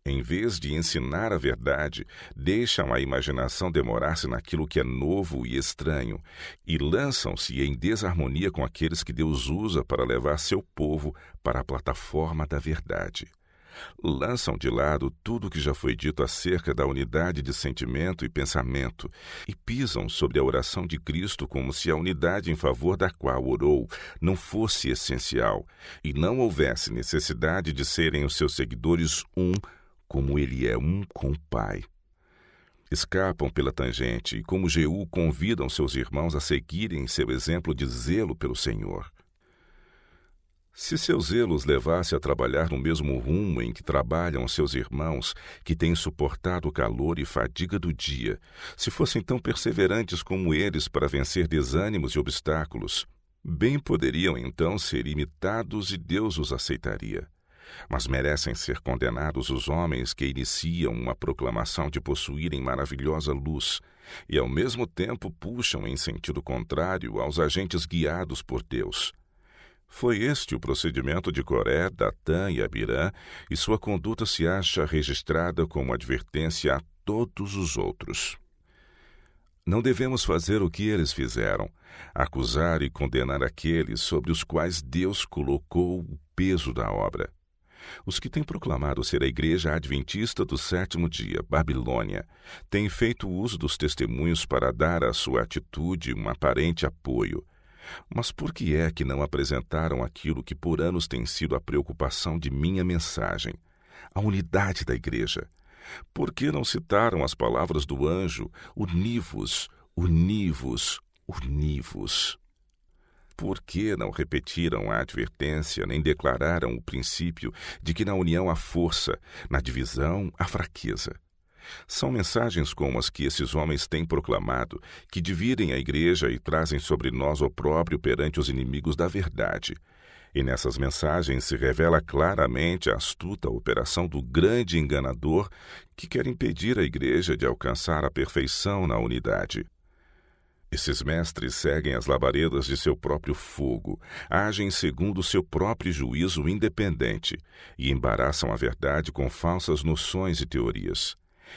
Em vez de ensinar a verdade, deixam a imaginação demorar-se naquilo que é novo e estranho, e lançam-se em desarmonia com aqueles que Deus usa para levar seu povo para a plataforma da verdade. Lançam de lado tudo o que já foi dito acerca da unidade de sentimento e pensamento e pisam sobre a oração de Cristo como se a unidade em favor da qual orou não fosse essencial e não houvesse necessidade de serem os seus seguidores um como ele é um com o Pai. Escapam pela tangente e, como Jeú, convidam seus irmãos a seguirem seu exemplo de zelo pelo Senhor. Se seu zelo os levasse a trabalhar no mesmo rumo em que trabalham seus irmãos, que têm suportado o calor e fadiga do dia, se fossem tão perseverantes como eles para vencer desânimos e obstáculos, bem poderiam então ser imitados e Deus os aceitaria. Mas merecem ser condenados os homens que iniciam uma proclamação de possuírem maravilhosa luz e ao mesmo tempo puxam em sentido contrário aos agentes guiados por Deus. Foi este o procedimento de Coré, Datã e Abirã, e sua conduta se acha registrada como advertência a todos os outros. Não devemos fazer o que eles fizeram, acusar e condenar aqueles sobre os quais Deus colocou o peso da obra. Os que têm proclamado ser a Igreja Adventista do Sétimo Dia, Babilônia, têm feito uso dos testemunhos para dar à sua atitude um aparente apoio. Mas por que é que não apresentaram aquilo que por anos tem sido a preocupação de minha mensagem, a unidade da Igreja? Por que não citaram as palavras do anjo, univos, univos, univos? Por que não repetiram a advertência, nem declararam o princípio de que na união há força, na divisão há fraqueza? São mensagens como as que esses homens têm proclamado, que dividem a Igreja e trazem sobre nós opróbrio perante os inimigos da verdade. E nessas mensagens se revela claramente a astuta operação do grande enganador que quer impedir a Igreja de alcançar a perfeição na unidade. Esses mestres seguem as labaredas de seu próprio fogo, agem segundo seu próprio juízo independente e embaraçam a verdade com falsas noções e teorias.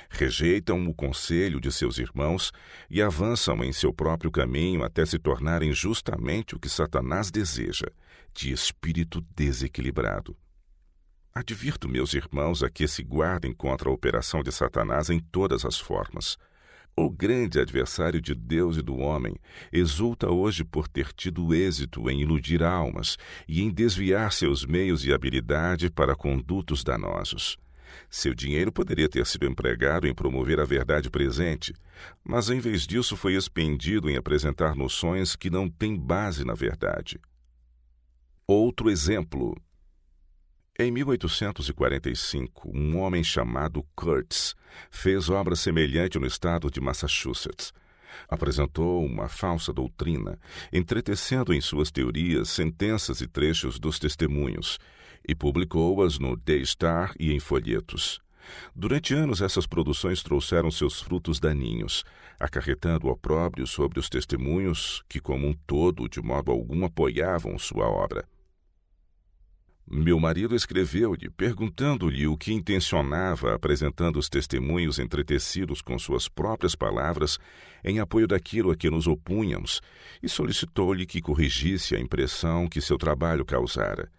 Rejeitam o conselho de seus irmãos e avançam em seu próprio caminho até se tornarem justamente o que Satanás deseja, de espírito desequilibrado. Advirto meus irmãos a que se guardem contra a operação de Satanás em todas as formas. O grande adversário de Deus e do homem exulta hoje por ter tido êxito em iludir almas e em desviar seus meios e habilidade para condutos danosos. Seu dinheiro poderia ter sido empregado em promover a verdade presente, mas em vez disso foi expendido em apresentar noções que não têm base na verdade. Outro exemplo. Em 1845, um homem chamado Curtis fez obra semelhante no estado de Massachusetts. Apresentou uma falsa doutrina, entretecendo em suas teorias sentenças e trechos dos testemunhos, e publicou-as no The Star e em folhetos. Durante anos, essas produções trouxeram seus frutos daninhos, acarretando opróbrio sobre os testemunhos que, como um todo, de modo algum apoiavam sua obra. Meu marido escreveu-lhe, perguntando-lhe o que intencionava, apresentando os testemunhos entretecidos com suas próprias palavras em apoio daquilo a que nos opunhamos, e solicitou-lhe que corrigisse a impressão que seu trabalho causara.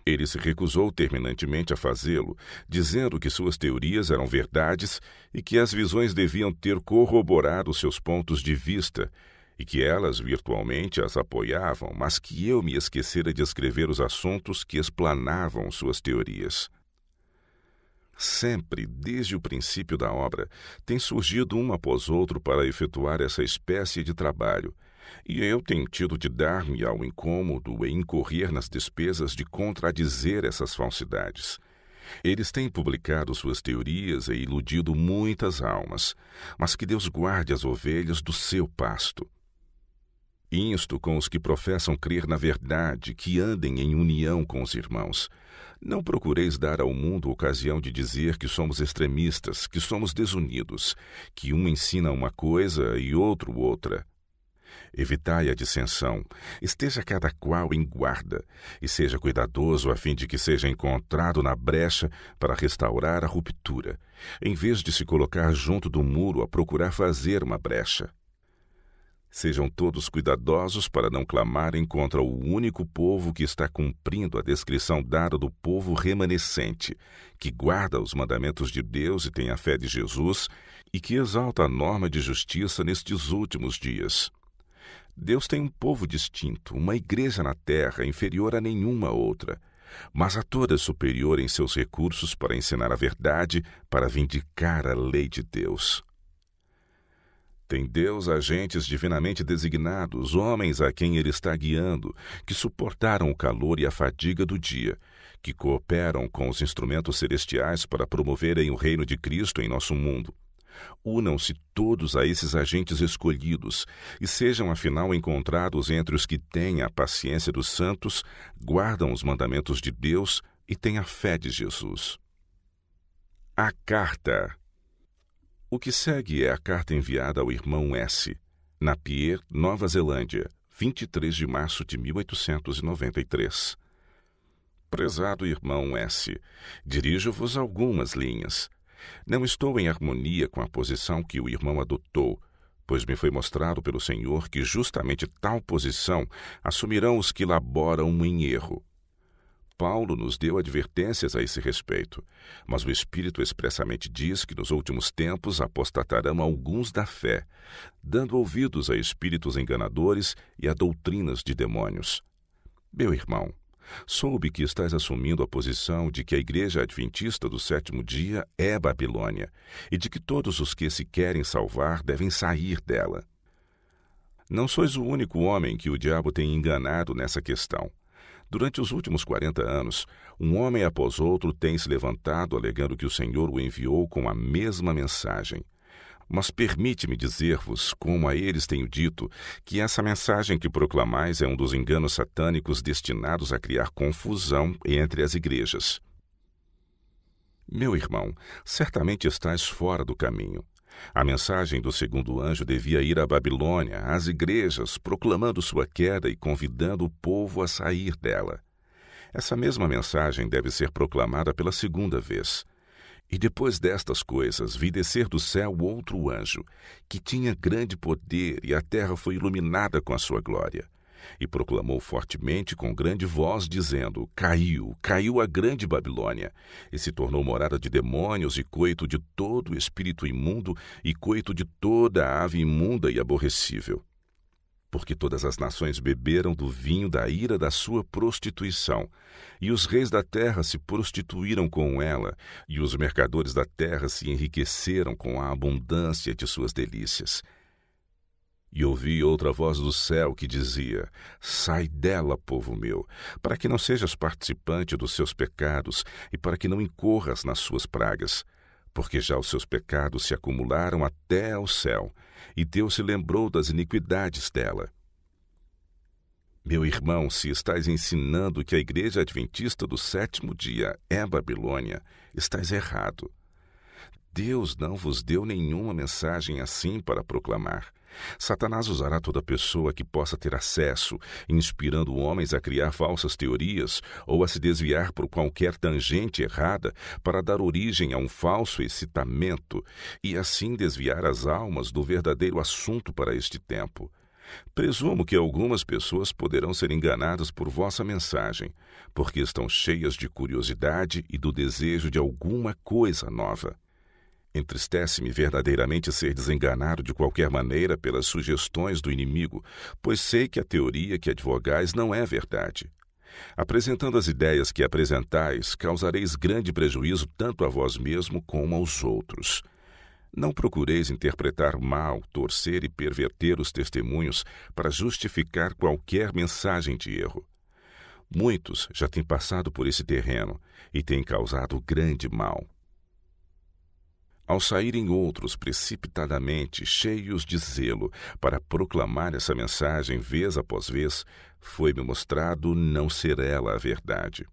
Ele se recusou terminantemente a fazê-lo, dizendo que suas teorias eram verdades e que as visões deviam ter corroborado seus pontos de vista, e que elas virtualmente as apoiavam, mas que eu me esquecera de escrever os assuntos que explanavam suas teorias. Sempre, desde o princípio da obra, tem surgido um após outro para efetuar essa espécie de trabalho, e eu tenho tido de dar-me ao incômodo e incorrer nas despesas de contradizer essas falsidades. Eles têm publicado suas teorias e iludido muitas almas, mas que Deus guarde as ovelhas do seu pasto. Insto com os que professam crer na verdade que andem em união com os irmãos. Não procureis dar ao mundo ocasião de dizer que somos extremistas, que somos desunidos, que um ensina uma coisa e outro outra. Evitai a dissensão, esteja cada qual em guarda, e seja cuidadoso a fim de que seja encontrado na brecha para restaurar a ruptura, em vez de se colocar junto do muro a procurar fazer uma brecha. Sejam todos cuidadosos para não clamarem contra o único povo que está cumprindo a descrição dada do povo remanescente, que guarda os mandamentos de Deus e tem a fé de Jesus, e que exalta a norma de justiça nestes últimos dias. Deus tem um povo distinto, uma igreja na terra inferior a nenhuma outra, mas a todas superior em seus recursos para ensinar a verdade, para vindicar a lei de Deus. Tem Deus agentes divinamente designados, homens a quem Ele está guiando, que suportaram o calor e a fadiga do dia, que cooperam com os instrumentos celestiais para promoverem o reino de Cristo em nosso mundo. Unam-se todos a esses agentes escolhidos e sejam afinal encontrados entre os que têm a paciência dos santos, guardam os mandamentos de Deus e têm a fé de Jesus. A carta. O que segue é a carta enviada ao irmão S., Napier, Nova Zelândia, 23 de março de 1893. Prezado irmão S., dirijo-vos algumas linhas. Não estou em harmonia com a posição que o irmão adotou, pois me foi mostrado pelo Senhor que justamente tal posição assumirão os que laboram em erro. Paulo nos deu advertências a esse respeito, mas o Espírito expressamente diz que nos últimos tempos apostatarão alguns da fé, dando ouvidos a espíritos enganadores e a doutrinas de demônios. Meu irmão, soube que estás assumindo a posição de que a Igreja Adventista do Sétimo Dia é Babilônia e de que todos os que se querem salvar devem sair dela. Não sois o único homem que o diabo tem enganado nessa questão. Durante os últimos 40 anos, um homem após outro tem se levantado alegando que o Senhor o enviou com a mesma mensagem. Mas permite-me dizer-vos, como a eles tenho dito, que essa mensagem que proclamais é um dos enganos satânicos destinados a criar confusão entre as igrejas. Meu irmão, certamente estás fora do caminho. A mensagem do segundo anjo devia ir à Babilônia, às igrejas, proclamando sua queda e convidando o povo a sair dela. Essa mesma mensagem deve ser proclamada pela segunda vez. E depois destas coisas, vi descer do céu outro anjo, que tinha grande poder, e a terra foi iluminada com a sua glória. E proclamou fortemente com grande voz, dizendo: Caiu a grande Babilônia, e se tornou morada de demônios e coito de todo espírito imundo e coito de toda a ave imunda e aborrecível. Porque todas as nações beberam do vinho da ira da sua prostituição, e os reis da terra se prostituíram com ela, e os mercadores da terra se enriqueceram com a abundância de suas delícias. E ouvi outra voz do céu que dizia: Sai dela, povo meu, para que não sejas participante dos seus pecados e para que não incorras nas suas pragas, porque já os seus pecados se acumularam até ao céu, e Deus se lembrou das iniquidades dela. Meu irmão, se estás ensinando que a Igreja Adventista do Sétimo Dia é Babilônia, estás errado. Deus não vos deu nenhuma mensagem assim para proclamar. Satanás usará toda pessoa que possa ter acesso, inspirando homens a criar falsas teorias ou a se desviar por qualquer tangente errada para dar origem a um falso excitamento e assim desviar as almas do verdadeiro assunto para este tempo. Presumo que algumas pessoas poderão ser enganadas por vossa mensagem, porque estão cheias de curiosidade e do desejo de alguma coisa nova. Entristece-me verdadeiramente ser desenganado de qualquer maneira pelas sugestões do inimigo, pois sei que a teoria que advogais não é verdade. Apresentando as ideias que apresentais, causareis grande prejuízo tanto a vós mesmo como aos outros. Não procureis interpretar mal, torcer e perverter os testemunhos para justificar qualquer mensagem de erro. Muitos já têm passado por esse terreno e têm causado grande mal. Ao saírem outros precipitadamente, cheios de zelo, para proclamar essa mensagem vez após vez, foi-me mostrado não ser ela a verdade.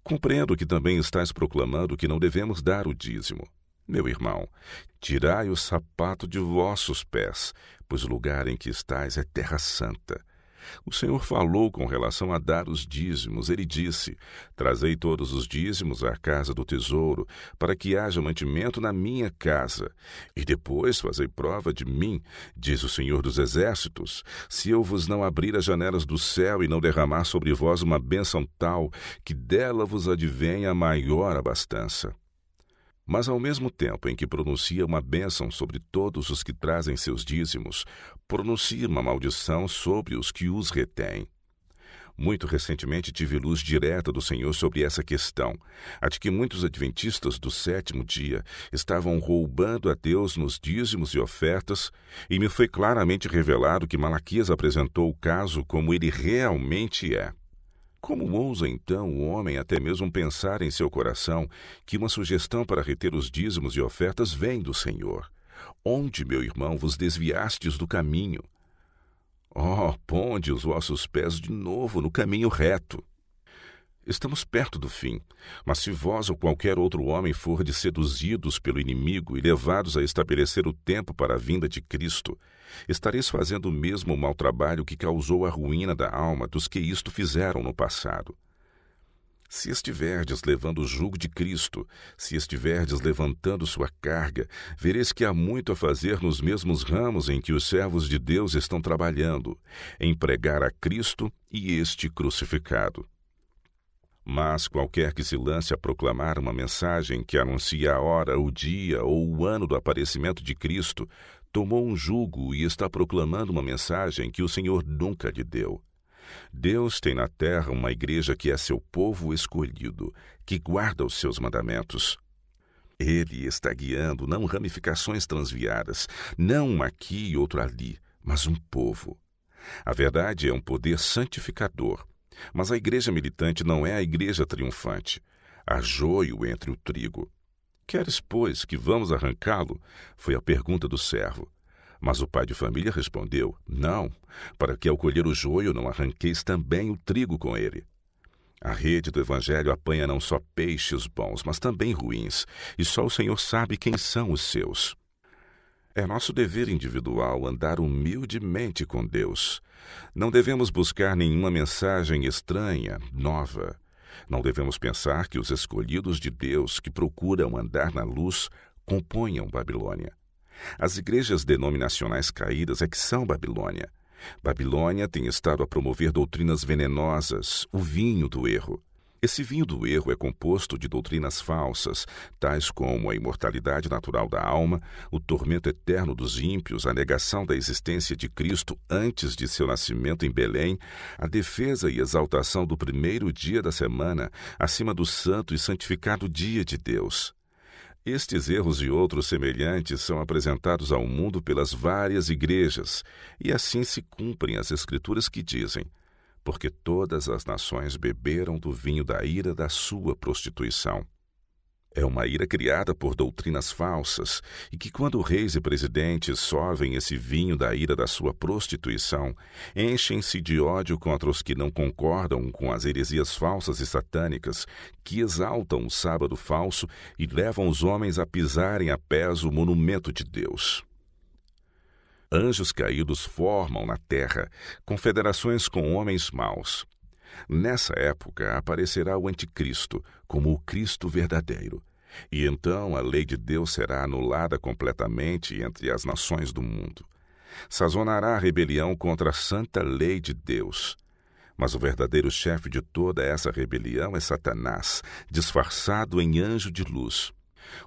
Compreendo que também estás proclamando que não devemos dar o dízimo. Meu irmão, tirai o sapato de vossos pés, pois o lugar em que estais é terra santa. O Senhor falou com relação a dar os dízimos. Ele disse: trazei todos os dízimos à casa do tesouro, para que haja mantimento na minha casa. E depois fazei prova de mim, diz o Senhor dos Exércitos, se eu vos não abrir as janelas do céu e não derramar sobre vós uma bênção tal, que dela vos advenha a maior abastança. Mas ao mesmo tempo em que pronuncia uma bênção sobre todos os que trazem seus dízimos, pronuncia uma maldição sobre os que os retêm. Muito recentemente tive luz direta do Senhor sobre essa questão, a de que muitos adventistas do sétimo dia estavam roubando a Deus nos dízimos e ofertas, e me foi claramente revelado que Malaquias apresentou o caso como ele realmente é. Como ousa, então, o homem até mesmo pensar em seu coração que uma sugestão para reter os dízimos e ofertas vem do Senhor? Onde, meu irmão, vos desviastes do caminho? Oh, ponde os vossos pés de novo no caminho reto. Estamos perto do fim, mas se vós ou qualquer outro homem fordes seduzidos pelo inimigo e levados a estabelecer o tempo para a vinda de Cristo, estareis fazendo o mesmo mau trabalho que causou a ruína da alma dos que isto fizeram no passado. Se estiverdes levando o jugo de Cristo, se estiverdes levantando sua carga, vereis que há muito a fazer nos mesmos ramos em que os servos de Deus estão trabalhando, em pregar a Cristo e este crucificado. Mas qualquer que se lance a proclamar uma mensagem que anuncia a hora, o dia ou o ano do aparecimento de Cristo, tomou um jugo e está proclamando uma mensagem que o Senhor nunca lhe deu. Deus tem na terra uma igreja que é seu povo escolhido, que guarda os seus mandamentos. Ele está guiando não ramificações transviadas, não um aqui e outro ali, mas um povo. A verdade é um poder santificador. Mas a igreja militante não é a igreja triunfante. Há joio entre o trigo. Queres, pois, que vamos arrancá-lo? Foi a pergunta do servo. Mas o pai de família respondeu: não, para que ao colher o joio não arranqueis também o trigo com ele. A rede do evangelho apanha não só peixes bons, mas também ruins, e só o Senhor sabe quem são os seus. É nosso dever individual andar humildemente com Deus. Não devemos buscar nenhuma mensagem estranha, nova. Não devemos pensar que os escolhidos de Deus que procuram andar na luz componham Babilônia. As igrejas denominacionais caídas é que são Babilônia. Babilônia tem estado a promover doutrinas venenosas, o vinho do erro. Esse vinho do erro é composto de doutrinas falsas, tais como a imortalidade natural da alma, o tormento eterno dos ímpios, a negação da existência de Cristo antes de seu nascimento em Belém, a defesa e exaltação do primeiro dia da semana acima do santo e santificado dia de Deus. Estes erros e outros semelhantes são apresentados ao mundo pelas várias igrejas, e assim se cumprem as Escrituras que dizem: porque todas as nações beberam do vinho da ira da sua prostituição. É uma ira criada por doutrinas falsas, e que quando reis e presidentes sorvem esse vinho da ira da sua prostituição, enchem-se de ódio contra os que não concordam com as heresias falsas e satânicas, que exaltam o sábado falso e levam os homens a pisarem a pés o monumento de Deus. Anjos caídos formam na terra confederações com homens maus. Nessa época aparecerá o anticristo como o Cristo verdadeiro. E então a lei de Deus será anulada completamente entre as nações do mundo. Sazonará a rebelião contra a santa lei de Deus. Mas o verdadeiro chefe de toda essa rebelião é Satanás, disfarçado em anjo de luz.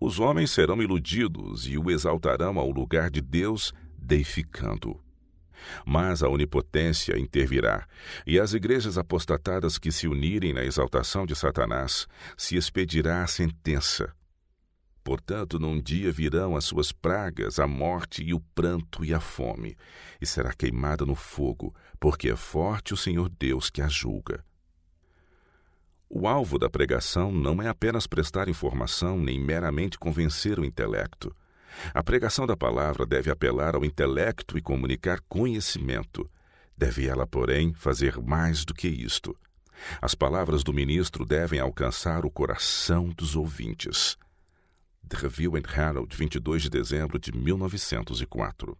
Os homens serão iludidos e o exaltarão ao lugar de Deus, deificando-o. Mas a onipotência intervirá, e as igrejas apostatadas que se unirem na exaltação de Satanás, se expedirá a sentença. Portanto, num dia virão as suas pragas, a morte e o pranto e a fome, e será queimada no fogo, porque é forte o Senhor Deus que a julga. O alvo da pregação não é apenas prestar informação nem meramente convencer o intelecto. A pregação da palavra deve apelar ao intelecto e comunicar conhecimento. Deve ela, porém, fazer mais do que isto. As palavras do ministro devem alcançar o coração dos ouvintes. The Review and Herald, 22 de dezembro de 1904.